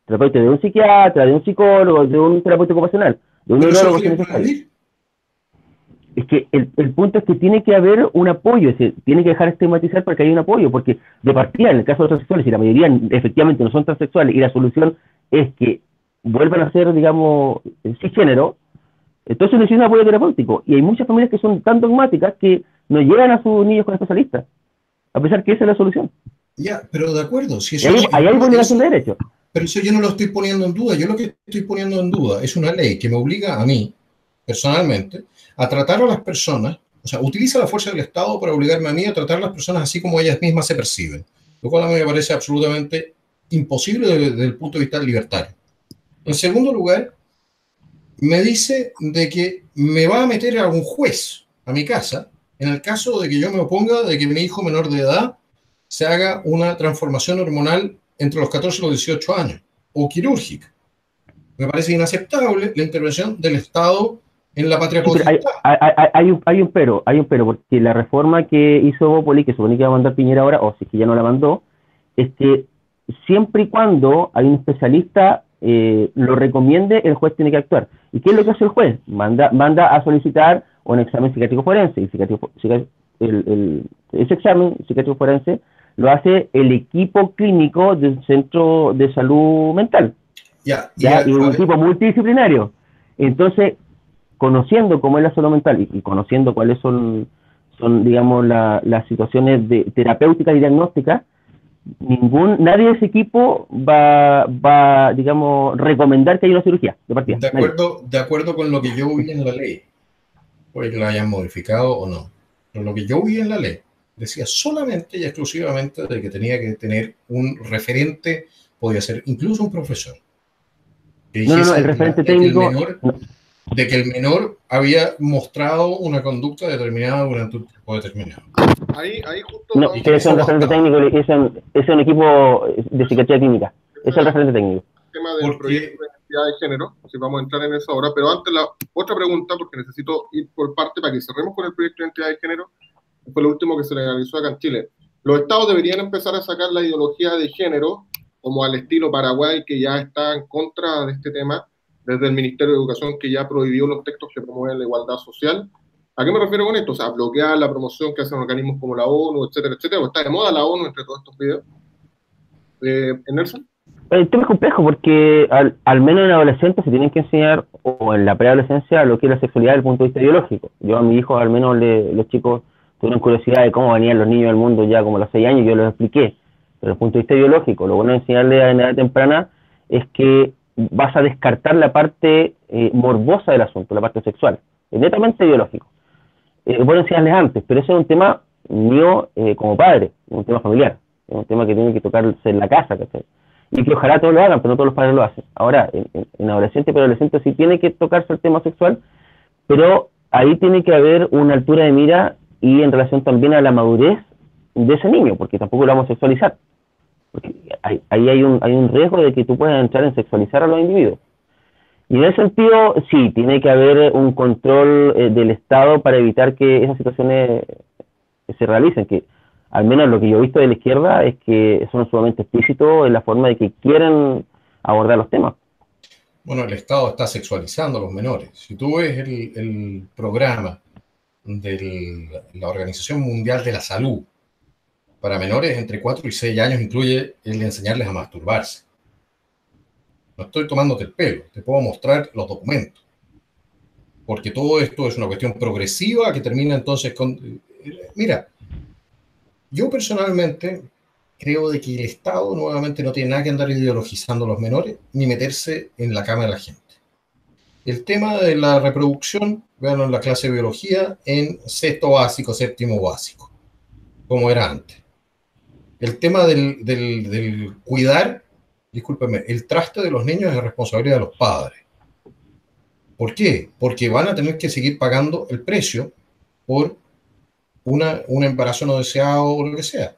Terapeuta de un psiquiatra, de un psicólogo, de un terapeuta ocupacional, de un Pero eso lo neurólogo si es quieren necesario. prohibir. Es que el punto es que tiene que haber un apoyo, es decir, tiene que dejar de estigmatizar para que haya un apoyo, porque de partida, en el caso de los transexuales, y la mayoría efectivamente no son transexuales, y la solución es que vuelvan a ser, digamos, cisgénero, entonces necesitan un apoyo terapéutico. Y hay muchas familias que son tan dogmáticas que no llegan a sus niños con especialistas, a pesar que esa es la solución. Ya, pero de acuerdo, si Y eso, ahí hay vulneración de derechos. pero eso yo no lo estoy poniendo en duda. Yo lo que estoy poniendo en duda es una ley que me obliga a mí, personalmente, a tratar a las personas, o sea, utiliza la fuerza del Estado para obligarme a mí a tratar a las personas así como ellas mismas se perciben, lo cual a mí me parece absolutamente imposible desde el punto de vista libertario. En segundo lugar, me dice de que me va a meter a un juez a mi casa en el caso de que yo me oponga de que mi hijo menor de edad se haga una transformación hormonal entre los 14 y los 18 años, o quirúrgica. Me parece inaceptable la intervención del Estado en la patria Sí, pero potestad. hay un pero, porque la reforma que hizo Bópoli, que supone que va a mandar Piñera ahora, o si es que ya no la mandó, es que siempre y cuando hay un especialista lo recomiende, el juez tiene que actuar. ¿Y qué es lo que hace el juez? Manda a solicitar un examen psiquiátrico forense. Y ese examen psiquiátrico forense lo hace el equipo clínico del centro de salud mental, Ya, ¿ya? Y un equipo multidisciplinario. Entonces, conociendo cómo es la salud mental y conociendo cuáles son digamos, las situaciones terapéuticas y diagnósticas, nadie de ese equipo va, digamos, recomendar que haya una cirugía de partida. de acuerdo con lo que yo vi en la ley, puede que la hayan modificado o no, pero lo que yo vi en la ley decía solamente y exclusivamente de que tenía que tener un referente, podía ser incluso un profesor, que No, dijese el referente técnico, no, de que el menor había mostrado una conducta determinada durante un tiempo determinado. Ahí justo no, vamos que es un referente técnico, es un equipo de psiquiatría clínica, es el referente técnico. Tema del proyecto de identidad de género, si vamos a entrar en eso ahora, pero antes la otra pregunta, porque necesito ir por parte para que cerremos con el proyecto de identidad de género, fue lo último que se legalizó acá en Chile. Los estados deberían empezar a sacar la ideología de género, como al estilo Paraguay, que ya está en contra de este tema, desde el Ministerio de Educación, que ya prohibió los textos que promueven la igualdad social. ¿A qué me refiero con esto? O sea, bloquear la promoción que hacen organismos como la ONU, etcétera, etcétera, o está de moda la ONU entre todos estos videos. ¿Nelson? El tema es complejo porque al menos en adolescentes se tienen que enseñar, o en la preadolescencia, lo que es la sexualidad desde el punto de vista biológico. Yo a mis hijos, al menos los chicos, tuvieron curiosidad de cómo venían los niños al mundo ya como a los 6 años, yo les expliqué. Pero desde el punto de vista biológico, lo bueno de enseñarle en edad temprana es que vas a descartar la parte morbosa del asunto, la parte sexual. Es netamente biológico. Es bueno enseñarles antes, pero ese es un tema mío como padre, es un tema familiar, es un tema que tiene que tocarse en la casa, ¿cachai? Y que ojalá todos lo hagan, pero no todos los padres lo hacen. Ahora, en adolescente, pero adolescente sí tiene que tocarse el tema sexual, pero ahí tiene que haber una altura de mira y en relación también a la madurez de ese niño, porque tampoco lo vamos a sexualizar. Porque ahí hay un riesgo de que tú puedas entrar en sexualizar a los individuos. Y en ese sentido, sí, tiene que haber un control del Estado para evitar que esas situaciones se realicen, que al menos lo que yo he visto de la izquierda es que son sumamente explícitos en la forma de que quieren abordar los temas. Bueno, el Estado está sexualizando a los menores. Si tú ves el programa de la Organización Mundial de la Salud para menores entre 4 y 6 años, incluye el de enseñarles a masturbarse. No estoy tomándote el pelo, te puedo mostrar los documentos. Porque todo esto es una cuestión progresiva que termina entonces con... Mira, yo personalmente creo de que el Estado nuevamente no tiene nada que andar ideologizando a los menores ni meterse en la cama de la gente. El tema de la reproducción, véanlo en la clase de biología, en sexto básico, séptimo básico, como era antes. El tema del cuidar, discúlpeme, el traste de los niños es responsabilidad de los padres. ¿Por qué? Porque van a tener que seguir pagando el precio por un embarazo no deseado o lo que sea.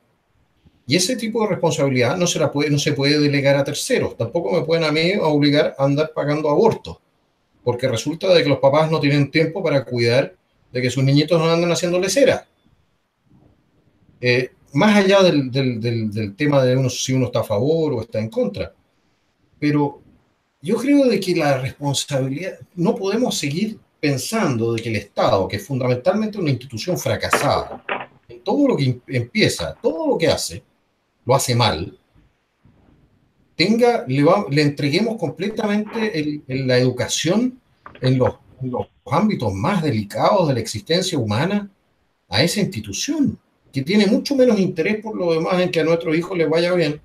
Y ese tipo de responsabilidad no se puede delegar a terceros. Tampoco me pueden a mí obligar a andar pagando abortos, porque resulta de que los papás no tienen tiempo para cuidar de que sus niñitos no anden haciendo lesera. Más allá del tema de si uno está a favor o está en contra. Pero yo creo de que la responsabilidad, no podemos seguir pensando de que el Estado, que es fundamentalmente una institución fracasada, en todo lo que empieza, todo lo que hace, lo hace mal, le entreguemos completamente la educación en los ámbitos más delicados de la existencia humana a esa institución, que tiene mucho menos interés por lo demás en que a nuestros hijos les vaya bien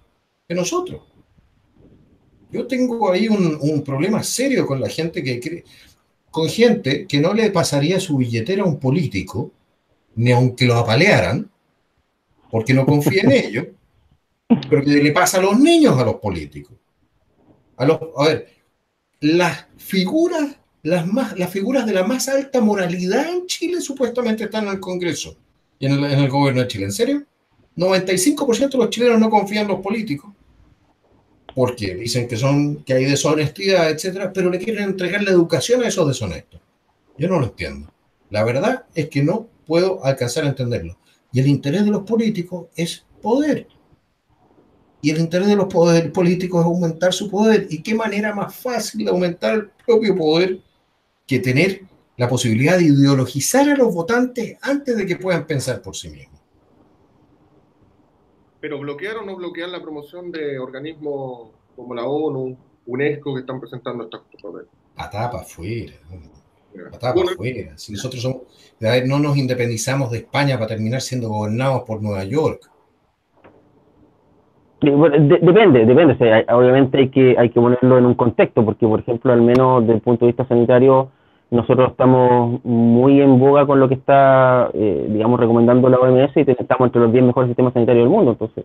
que nosotros. Yo tengo ahí un problema serio con la gente con gente que no le pasaría su billetera a un político, ni aunque lo apalearan, porque no confía en ellos, pero que le pasa a los niños a los políticos. A ver, las figuras de la más alta moralidad en Chile supuestamente están en el Congreso y en el gobierno de Chile. ¿En serio? 95% de los chilenos no confían en los políticos porque dicen que hay deshonestidad, etcétera, pero le quieren entregar la educación a esos deshonestos. Yo no lo entiendo. La verdad es que no puedo alcanzar a entenderlo. Y el interés de los políticos es poder. Y el interés de los políticos es aumentar su poder. ¿Y qué manera más fácil de aumentar el propio poder que tener la posibilidad de ideologizar a los votantes antes de que puedan pensar por sí mismos? Pero bloquear o no bloquear la promoción de organismos como la ONU, UNESCO, que están presentando estas cosas. Patada para afuera. Patada para afuera. Si nosotros no nos independizamos de España para terminar siendo gobernados por Nueva York. Depende. O sea, obviamente hay que ponerlo en un contexto, porque, por ejemplo, al menos desde el punto de vista sanitario, nosotros estamos muy en boga con lo que está, digamos, recomendando la OMS, y estamos entre los 10 mejores sistemas sanitarios del mundo. Entonces,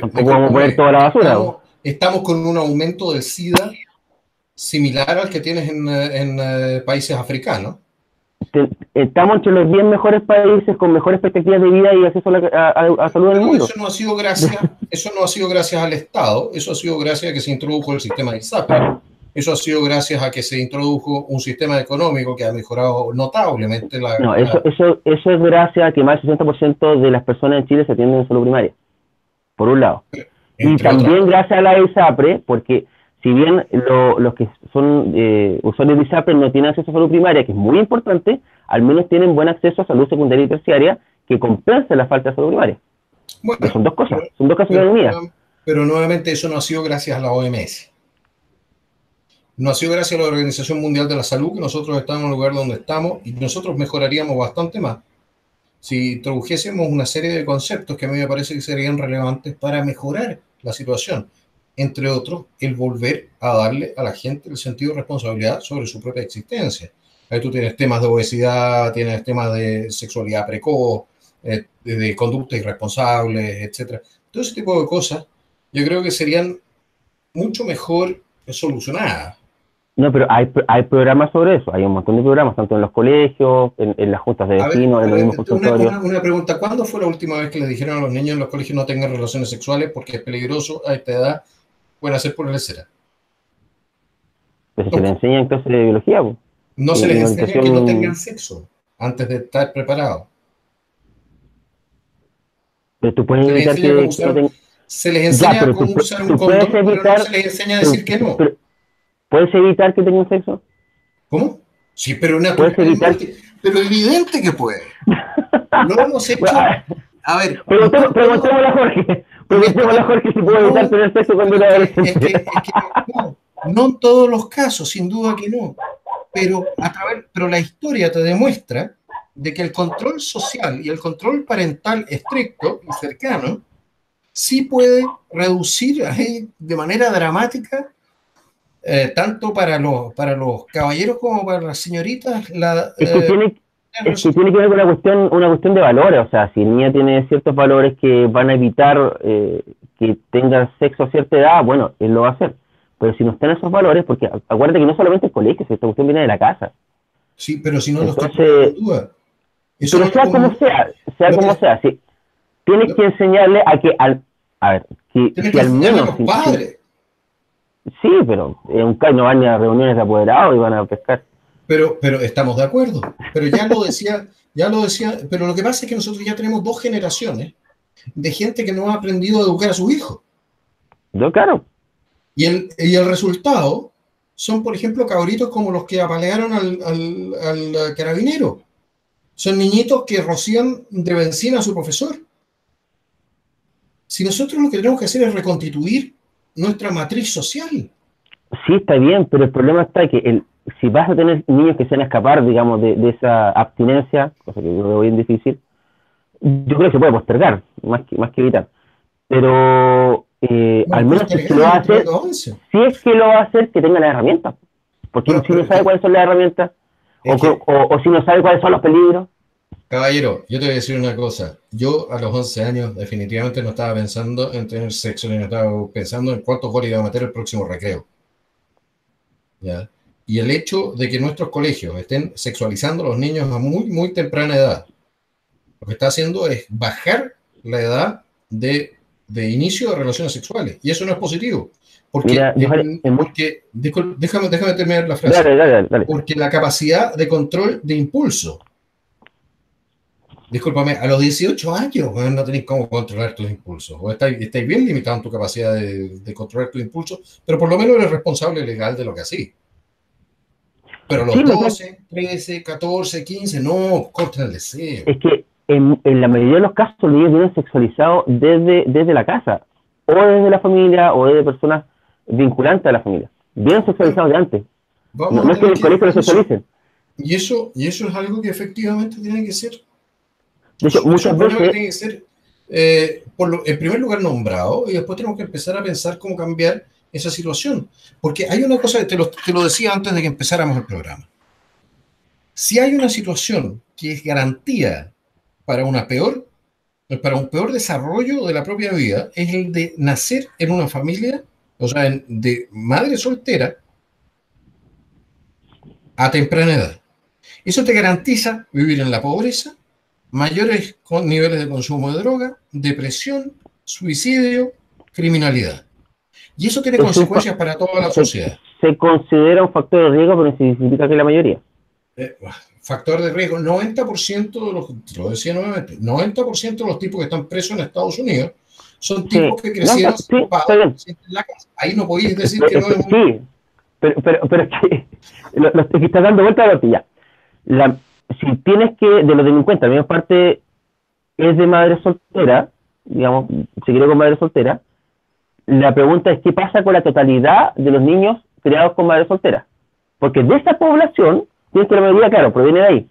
tampoco vamos a poner toda la basura. Estamos con un aumento del SIDA similar al que tienes en países africanos. Estamos entre los 10 mejores países con mejores perspectivas de vida y acceso a salud en el mundo. Eso no ha sido gracias al Estado, eso ha sido gracias a que se introdujo el sistema de ISAPRE. Eso ha sido gracias a que se introdujo un sistema económico que ha mejorado notablemente eso es gracias a que más del 60% de las personas en Chile se atienden en salud primaria, por un lado. Y también gracias a la ISAPRE, porque si bien los que son usuarios de ISAPRE no tienen acceso a salud primaria, que es muy importante, al menos tienen buen acceso a salud secundaria y terciaria, que compensa la falta de salud primaria. Bueno, son dos cosas de economía. Pero nuevamente eso no ha sido gracias a la OMS. No ha sido gracias a la Organización Mundial de la Salud que nosotros estamos en el lugar donde estamos, y nosotros mejoraríamos bastante más si introdujésemos una serie de conceptos que a mí me parece que serían relevantes para mejorar la situación. Entre otros, el volver a darle a la gente el sentido de responsabilidad sobre su propia existencia. Ahí tú tienes temas de obesidad, tienes temas de sexualidad precoz, de conductas irresponsables, etc. Todo ese tipo de cosas yo creo que serían mucho mejor solucionadas. No, pero hay programas sobre eso, hay un montón de programas, tanto en los colegios, en las juntas de vecinos, en los mismos consultorios. Una pregunta, ¿cuándo fue la última vez que le dijeron a los niños en los colegios no tengan relaciones sexuales porque es peligroso a esta edad, pueden hacer por lesera? Pues se les enseña en clase de biología, pues. No se les enseña que no tengan sexo antes de estar preparados. Pero tú puedes evitar que se les enseña cómo usar un condón, pero no se les enseña a decir que no. ¿Puedes evitar que tengan sexo? ¿Cómo? Sí, pero pero evidente que puede. Lo hemos hecho. A ver. Preguntémosle a Jorge. Preguntémosle a Jorge si puede evitar tener sexo cuando era adolescente. No en todos los casos, sin duda que no. Pero la historia te demuestra de que el control social y el control parental estricto y cercano sí puede reducir de manera dramática, tanto para los caballeros como para las señoritas, es que tiene que ver con una cuestión de valores. O sea, si el niño tiene ciertos valores que van a evitar que tenga sexo a cierta edad, bueno, él lo va a hacer. Pero si no están esos valores, porque acuérdate que no solamente el colegio, esta cuestión viene de la casa. Sí, pero si no lo estoy poniendo en duda. Pero sea como sea, sí. tienes que enseñarle a que, a ver, que Tienes si que al enseñarle a menos... los padres. Sí, pero en un caso no van a reuniones de apoderados y van a pescar. Pero estamos de acuerdo. Pero ya lo decía, pero lo que pasa es que nosotros ya tenemos 2 generaciones de gente que no ha aprendido a educar a sus hijos. Yo, claro. Y el resultado son, por ejemplo, cabritos como los que apalearon al carabinero. Son niñitos que rocían de benzina a su profesor. Si nosotros lo que tenemos que hacer es reconstituir nuestra matriz social. Sí, está bien, pero el problema está que si vas a tener niños que se van a escapar, digamos, de esa abstinencia, cosa que yo veo bien difícil, yo creo que se puede postergar, más que evitar. Pero al menos si lo va a hacer, si es que lo va a hacer, que tenga las herramientas. Porque si no sabe cuáles son las herramientas, o si no sabe cuáles son los peligros. Caballero, yo te voy a decir una cosa. Yo a los 11 años definitivamente no estaba pensando en tener sexo, ni no estaba pensando en cuántos goles iba a meter el próximo recreo. ¿Ya? Y el hecho de que nuestros colegios estén sexualizando a los niños a muy, muy temprana edad, lo que está haciendo es bajar la edad de inicio de relaciones sexuales. Y eso no es positivo. Porque, Mira, déjame terminar la frase. Dale. Porque la capacidad de control de impulso, discúlpame, a los 18 años no tenéis cómo controlar tus impulsos. O estáis bien limitado en tu capacidad de controlar tus impulsos, pero por lo menos eres responsable legal de lo que hacís. Pero a los 12, 13, 14, 15, no, corten el deseo. Es que en la mayoría de los casos los niños vienen sexualizados desde la casa, o desde la familia, o desde personas vinculantes a la familia. Vienen sexualizados de antes. No es que en el colegio lo sexualicen. Y eso es algo que efectivamente tiene que ser. De hecho, muchas veces tiene que ser, en primer lugar, nombrado, y después tenemos que empezar a pensar cómo cambiar esa situación. Porque hay una cosa, te lo decía antes de que empezáramos el programa. Si hay una situación que es garantía para un peor desarrollo de la propia vida, es el de nacer en una familia, o sea, de madre soltera a temprana edad. Eso te garantiza vivir en la pobreza, mayores niveles de consumo de droga, depresión, suicidio, criminalidad. Y eso tiene consecuencias para toda la sociedad. Se considera un factor de riesgo, pero no significa que la mayoría. Factor de riesgo, 90% de los, lo decía nuevamente, 90% de los tipos que están presos en Estados Unidos son tipos que crecieron en la casa. Ahí no podéis decir que no es un... Sí, pero es que lo que está dando vuelta a la tortilla. Si tienes que, de los delincuentes, la mayor parte es de madre soltera, digamos, se crió con madre soltera, la pregunta es: ¿qué pasa con la totalidad de los niños criados con madre soltera? Porque de esa población, tienes que la mayoría, claro, proviene de ahí,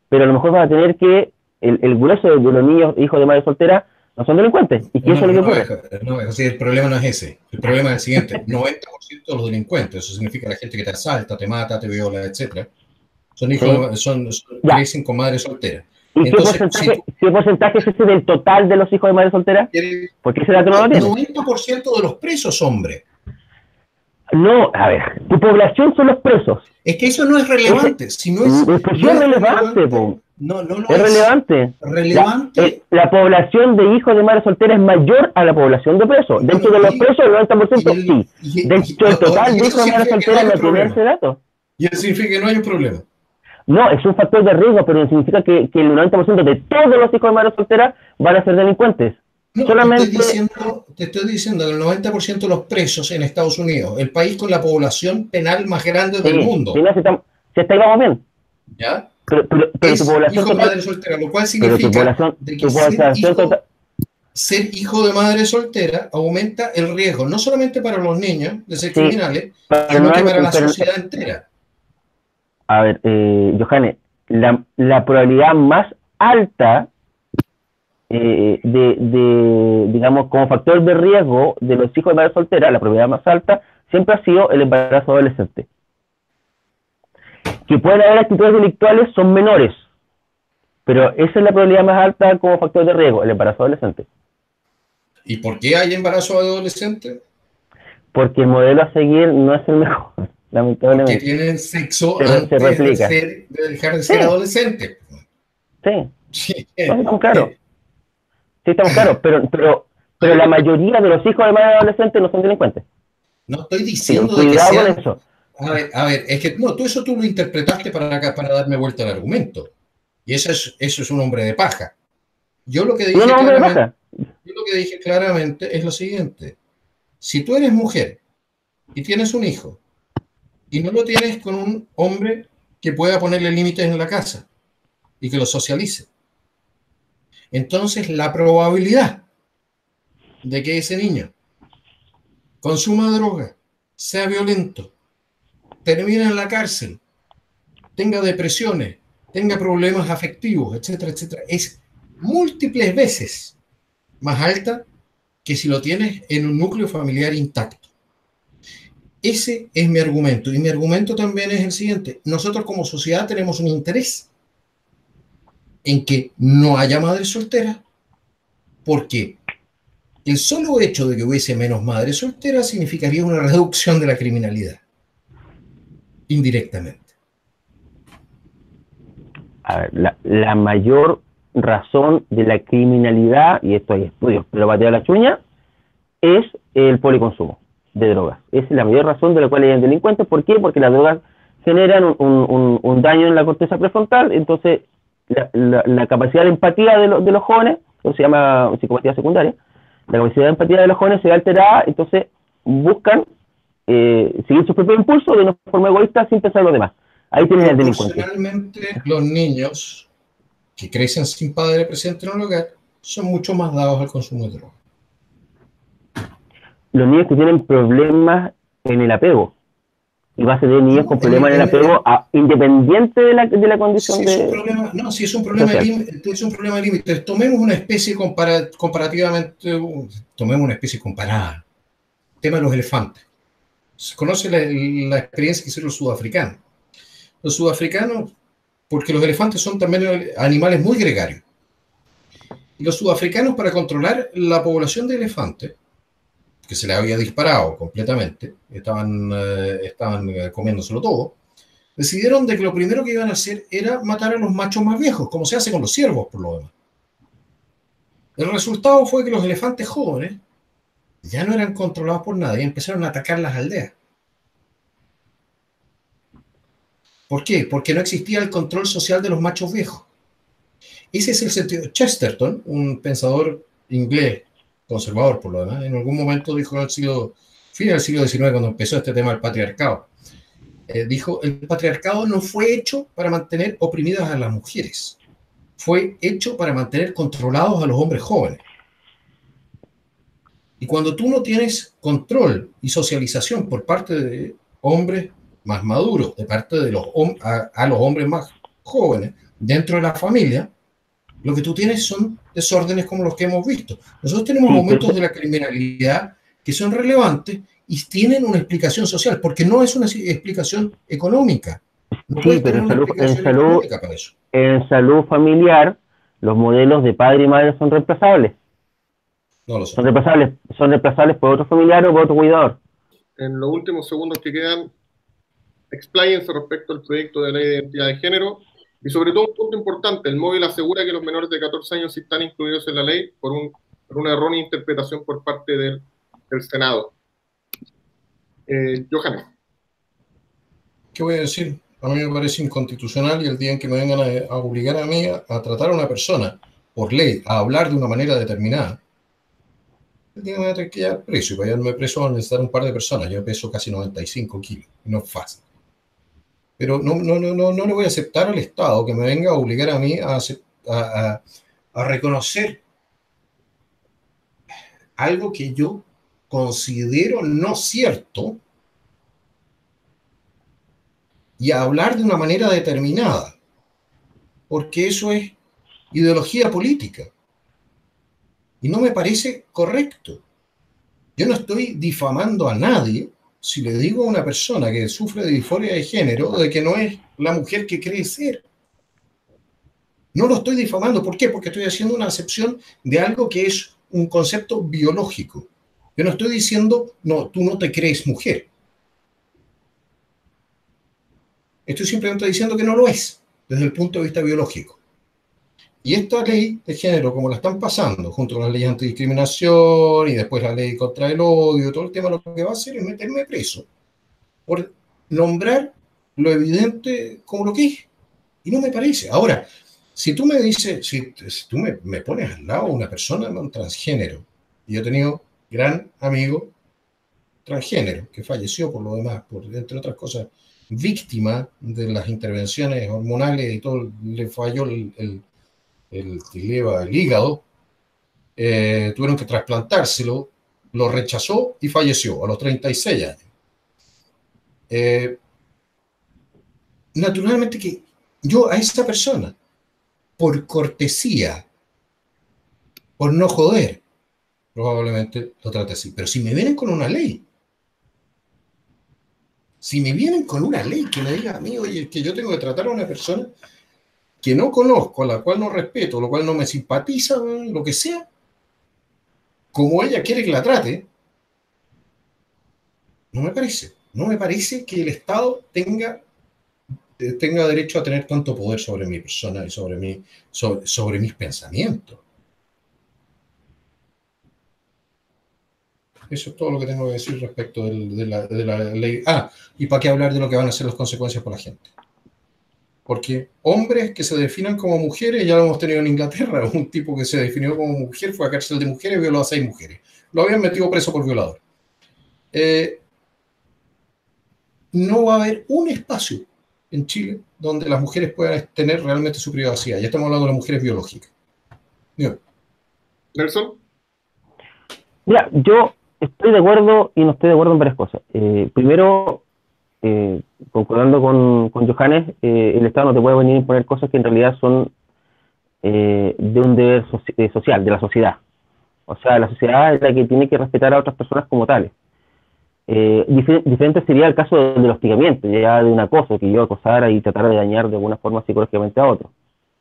pero a lo mejor vas a tener que el grueso de los niños hijos de madre soltera no son delincuentes. ¿Y qué es lo que ocurre? No, el problema no es ese. El problema es el siguiente: 90% de los delincuentes, eso significa la gente que te asalta, te mata, te viola, etcétera, son hijos, crecen con madre soltera. ¿Y entonces, qué porcentaje es ese del total de los hijos de madre soltera? Porque ese dato no lo tiene. 90% de los presos, hombre. No, a ver, tu población son los presos. Es que eso no es relevante. Si no es, es relevante, po. No lo es relevante. Relevante. La población de hijos de madre soltera es mayor a la población de presos. Dentro de los presos, el 90% sí. Dentro del total de hijos de madre soltera no tiene ese dato. Y eso significa que no hay un problema. No, es un factor de riesgo, pero no significa que el 90% de todos los hijos de madre soltera van a ser delincuentes. No, solamente... te estoy diciendo que el 90% de los presos en Estados Unidos, el país con la población penal más grande del mundo. Si está ahí vamos bien. ¿Ya? Pero tu población hijo de madre soltera, lo cual significa que ser hijo de madre soltera aumenta el riesgo, no solamente para los niños de ser criminales, sino que para la sociedad entera. A ver, Johannes, la probabilidad más alta digamos, como factor de riesgo de los hijos de madre soltera, la probabilidad más alta siempre ha sido el embarazo adolescente. Que pueden haber actitudes delictuales son menores, pero esa es la probabilidad más alta como factor de riesgo, el embarazo adolescente. ¿Y por qué hay embarazo adolescente? Porque el modelo a seguir no es el mejor, lamentablemente. Porque tienen sexo antes de dejar de ser adolescente. Sí, claro. Sí, estamos claros, pero la mayoría de los hijos de madres adolescentes no son delincuentes. No estoy Sí, diciendo de que cuidado con sean. eso. A ver, es que no, tú lo interpretaste para darme vuelta al argumento. Y eso es un hombre de paja. Yo lo que No, dije no, hombre, claramente, baja. yo lo que dije claramente es lo siguiente. Si tú eres mujer y tienes un hijo y no lo tienes con un hombre que pueda ponerle límites en la casa y que lo socialice, entonces la probabilidad de que ese niño consuma droga, sea violento, termine en la cárcel, tenga depresiones, tenga problemas afectivos, etcétera, etcétera, es múltiples veces más alta que si lo tienes en un núcleo familiar intacto. Ese es mi argumento. Y mi argumento también es el siguiente. Nosotros como sociedad tenemos un interés en que no haya madres solteras, porque el solo hecho de que hubiese menos madres solteras significaría una reducción de la criminalidad, indirectamente. A ver, la mayor razón de la criminalidad, y esto hay estudios, pero patear la chuña, es el policonsumo de drogas. Esa es la mayor razón de la cual hay delincuentes. ¿Por qué? Porque las drogas generan un daño en la corteza prefrontal, entonces la capacidad de empatía de los jóvenes, eso se llama psicopatía secundaria, la capacidad de empatía de los jóvenes se ve alterada, entonces buscan seguir sus propios impulsos de una forma egoísta sin pensar en los demás. Ahí tienes el delincuente. Proporcionalmente, los niños que crecen sin padre presente en el hogar son mucho más dados al consumo de drogas. Los niños que tienen problemas en el apego, y vas a tener niños con problemas en el apego independiente de la condición si de... si es un problema de límites. Tomemos una especie comparativamente, tomemos una especie comparada. El tema de los elefantes. Se conoce la experiencia que hicieron los sudafricanos. Los sudafricanos, porque los elefantes son también animales muy gregarios. Y los sudafricanos, para controlar la población de elefantes, que se les había disparado completamente, estaban comiéndoselo todo, decidieron de que lo primero que iban a hacer era matar a los machos más viejos, como se hace con los ciervos, por lo demás. El resultado fue que los elefantes jóvenes ya no eran controlados por nadie y empezaron a atacar las aldeas. ¿Por qué? Porque no existía el control social de los machos viejos. Ese es el sentido. Chesterton, un pensador inglés conservador por lo demás, en algún momento dijo en el fin del siglo XIX, cuando empezó este tema del patriarcado, dijo, el patriarcado no fue hecho para mantener oprimidas a las mujeres, fue hecho para mantener controlados a los hombres jóvenes. Y cuando tú no tienes control y socialización por parte de hombres más maduros, de parte de a los hombres más jóvenes dentro de la familia, lo que tú tienes son desórdenes como los que hemos visto. Nosotros tenemos aumentos de la criminalidad que son relevantes y tienen una explicación social, porque no es una explicación económica. No puedes tener una explicación económica para eso. En salud familiar, los modelos de padre y madre son reemplazables. No lo sé. Son reemplazables por otro familiar o por otro cuidador. En los últimos segundos que quedan, expláyense respecto al proyecto de ley de identidad de género. Y sobre todo un punto importante, el móvil asegura que los menores de 14 años sí están incluidos en la ley por una errónea interpretación por parte del Senado. Johannes. ¿Qué voy a decir? A mí me parece inconstitucional y el día en que me vengan a obligar a mí a tratar a una persona por ley, a hablar de una manera determinada, el día que me voy a tener que llevar preso y para llevarme preso van a necesitar un par de personas. Yo peso casi 95 kilos y no es fácil. Pero no le voy a aceptar al Estado que me venga a obligar a mí a reconocer algo que yo considero no cierto y a hablar de una manera determinada, porque eso es ideología política y no me parece correcto. Yo no estoy difamando a nadie si le digo a una persona que sufre de disforia de género de que no es la mujer que cree ser. No lo estoy difamando. ¿Por qué? Porque estoy haciendo una acepción de algo que es un concepto biológico. Yo no estoy diciendo, no, tú no te crees mujer. Estoy simplemente diciendo que no lo es, desde el punto de vista biológico. Y esta ley de género, como la están pasando, junto con las leyes antidiscriminación y después la ley contra el odio, todo el tema, lo que va a hacer es meterme preso por nombrar lo evidente como lo que es. Y no me parece. Ahora, si tú me dices, si tú me pones al lado de una persona no transgénero, y yo he tenido gran amigo transgénero, que falleció por lo demás, por, entre otras cosas, víctima de las intervenciones hormonales y todo, le falló el hígado, tuvieron que trasplantárselo, lo rechazó y falleció a los 36 años. Naturalmente que yo a esa persona, por cortesía, por no joder, probablemente lo trate así. Pero si me vienen con una ley, si me vienen con una ley que me diga a mí, oye, que yo tengo que tratar a una persona que no conozco, a la cual no respeto, lo cual no me simpatiza, lo que sea, como ella quiere que la trate, no me parece. No me parece que el Estado tenga derecho a tener tanto poder sobre mi persona y sobre mis pensamientos. Eso es todo lo que tengo que decir respecto de la ley. Ah, y para qué hablar de lo que van a ser las consecuencias por la gente. Porque hombres que se definan como mujeres, ya lo hemos tenido en Inglaterra, un tipo que se definió como mujer fue a cárcel de mujeres y violó a 6 mujeres. Lo habían metido preso por violador. No va a haber un espacio en Chile donde las mujeres puedan tener realmente su privacidad. Ya estamos hablando de las mujeres biológicas. Bien. Nelson. Mira, yo estoy de acuerdo y no estoy de acuerdo en varias cosas. Primero, concordando con Johannes, el Estado no te puede venir a imponer cosas que en realidad son de un deber social, de la sociedad. O sea, la sociedad es la que tiene que respetar a otras personas como tales. Diferente sería el caso del hostigamiento, ya de un acoso, que yo acosara y tratara de dañar de alguna forma psicológicamente a otro.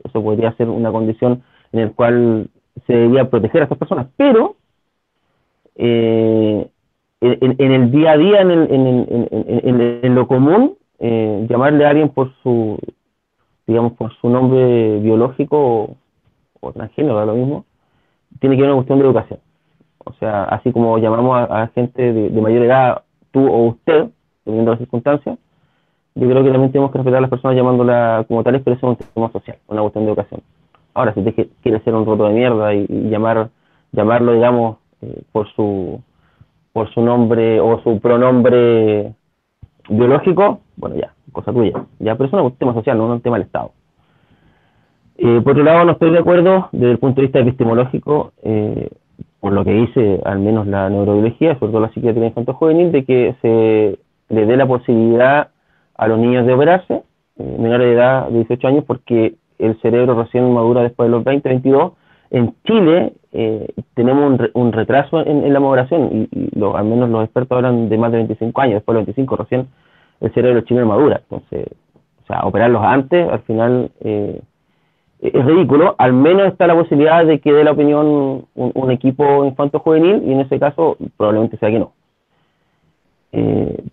Eso podría ser una condición en la cual se debería proteger a estas personas, pero en el día a día, en lo común, llamarle a alguien por su, digamos, por su nombre biológico o transgénero, da lo mismo, tiene que ver una cuestión de educación. O sea, así como llamamos a gente de mayor edad, tú o usted, dependiendo de las circunstancias, yo creo que también tenemos que respetar a las personas llamándolas como tales, pero eso es un tema social, una cuestión de educación. Ahora, si usted quiere ser un roto de mierda y llamarlo, digamos, por su nombre o su pronombre biológico, bueno, ya, cosa tuya. Ya, pero eso es un tema social, no un tema del Estado. Por otro lado, no estoy de acuerdo desde el punto de vista epistemológico, por lo que dice al menos la neurobiología, sobre todo la psiquiatría infanto-juvenil, de que se le dé la posibilidad a los niños de operarse, menores de edad de 18 años, porque el cerebro recién madura después de los 20, 22. En Chile tenemos un retraso en la maduración, y al menos los expertos hablan de más de 25 años, después de los 25 recién el cerebro chileno madura. Entonces, o sea, operarlos antes, al final... es ridículo. Al menos está la posibilidad de que dé la opinión un equipo infanto-juvenil, y en ese caso probablemente sea que no.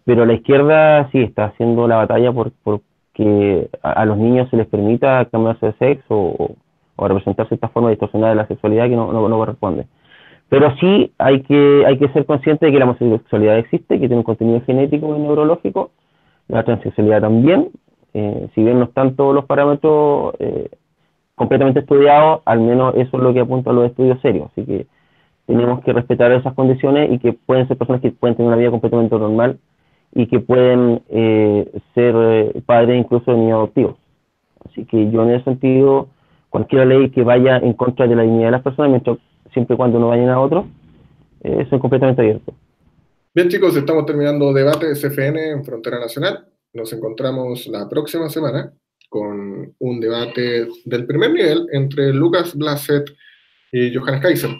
Pero la izquierda sí está haciendo la batalla por que a los niños se les permita cambiarse de sexo o representar cierta forma distorsionada de la sexualidad que no corresponde. Pero sí hay que ser consciente de que la homosexualidad existe, que tiene un contenido genético y neurológico, la transexualidad también, si bien no están todos los parámetros completamente estudiado, al menos eso es lo que apuntan los estudios serios. Así que tenemos que respetar esas condiciones, y que pueden ser personas que pueden tener una vida completamente normal y que pueden ser padres incluso de niños adoptivos. Así que yo en ese sentido, cualquier ley que vaya en contra de la dignidad de las personas, siempre y cuando no vayan a otros, soy completamente abierto. Bien, chicos, estamos terminando debate CFN en Frontera Nacional. Nos encontramos la próxima semana con un debate del primer nivel entre Lucas Blaset y Johannes Kaiser.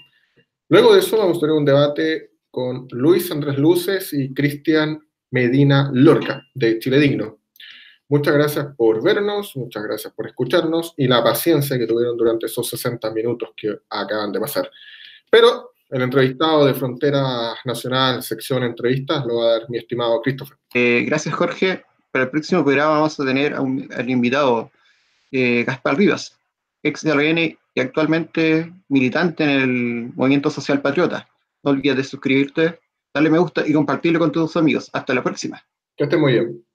Luego de eso vamos a tener un debate con Luis Andrés Luces y Cristian Medina Lorca, de Chile Digno. Muchas gracias por vernos, muchas gracias por escucharnos y la paciencia que tuvieron durante esos 60 minutos que acaban de pasar. Pero el entrevistado de Frontera Nacional, sección entrevistas, lo va a dar mi estimado Christopher. Gracias, Jorge. Para el próximo programa vamos a tener al invitado Gaspar Rivas, ex de RN y actualmente militante en el Movimiento Social Patriota. No olvides de suscribirte, darle me gusta y compartirlo con tus amigos. Hasta la próxima. Que esté muy bien.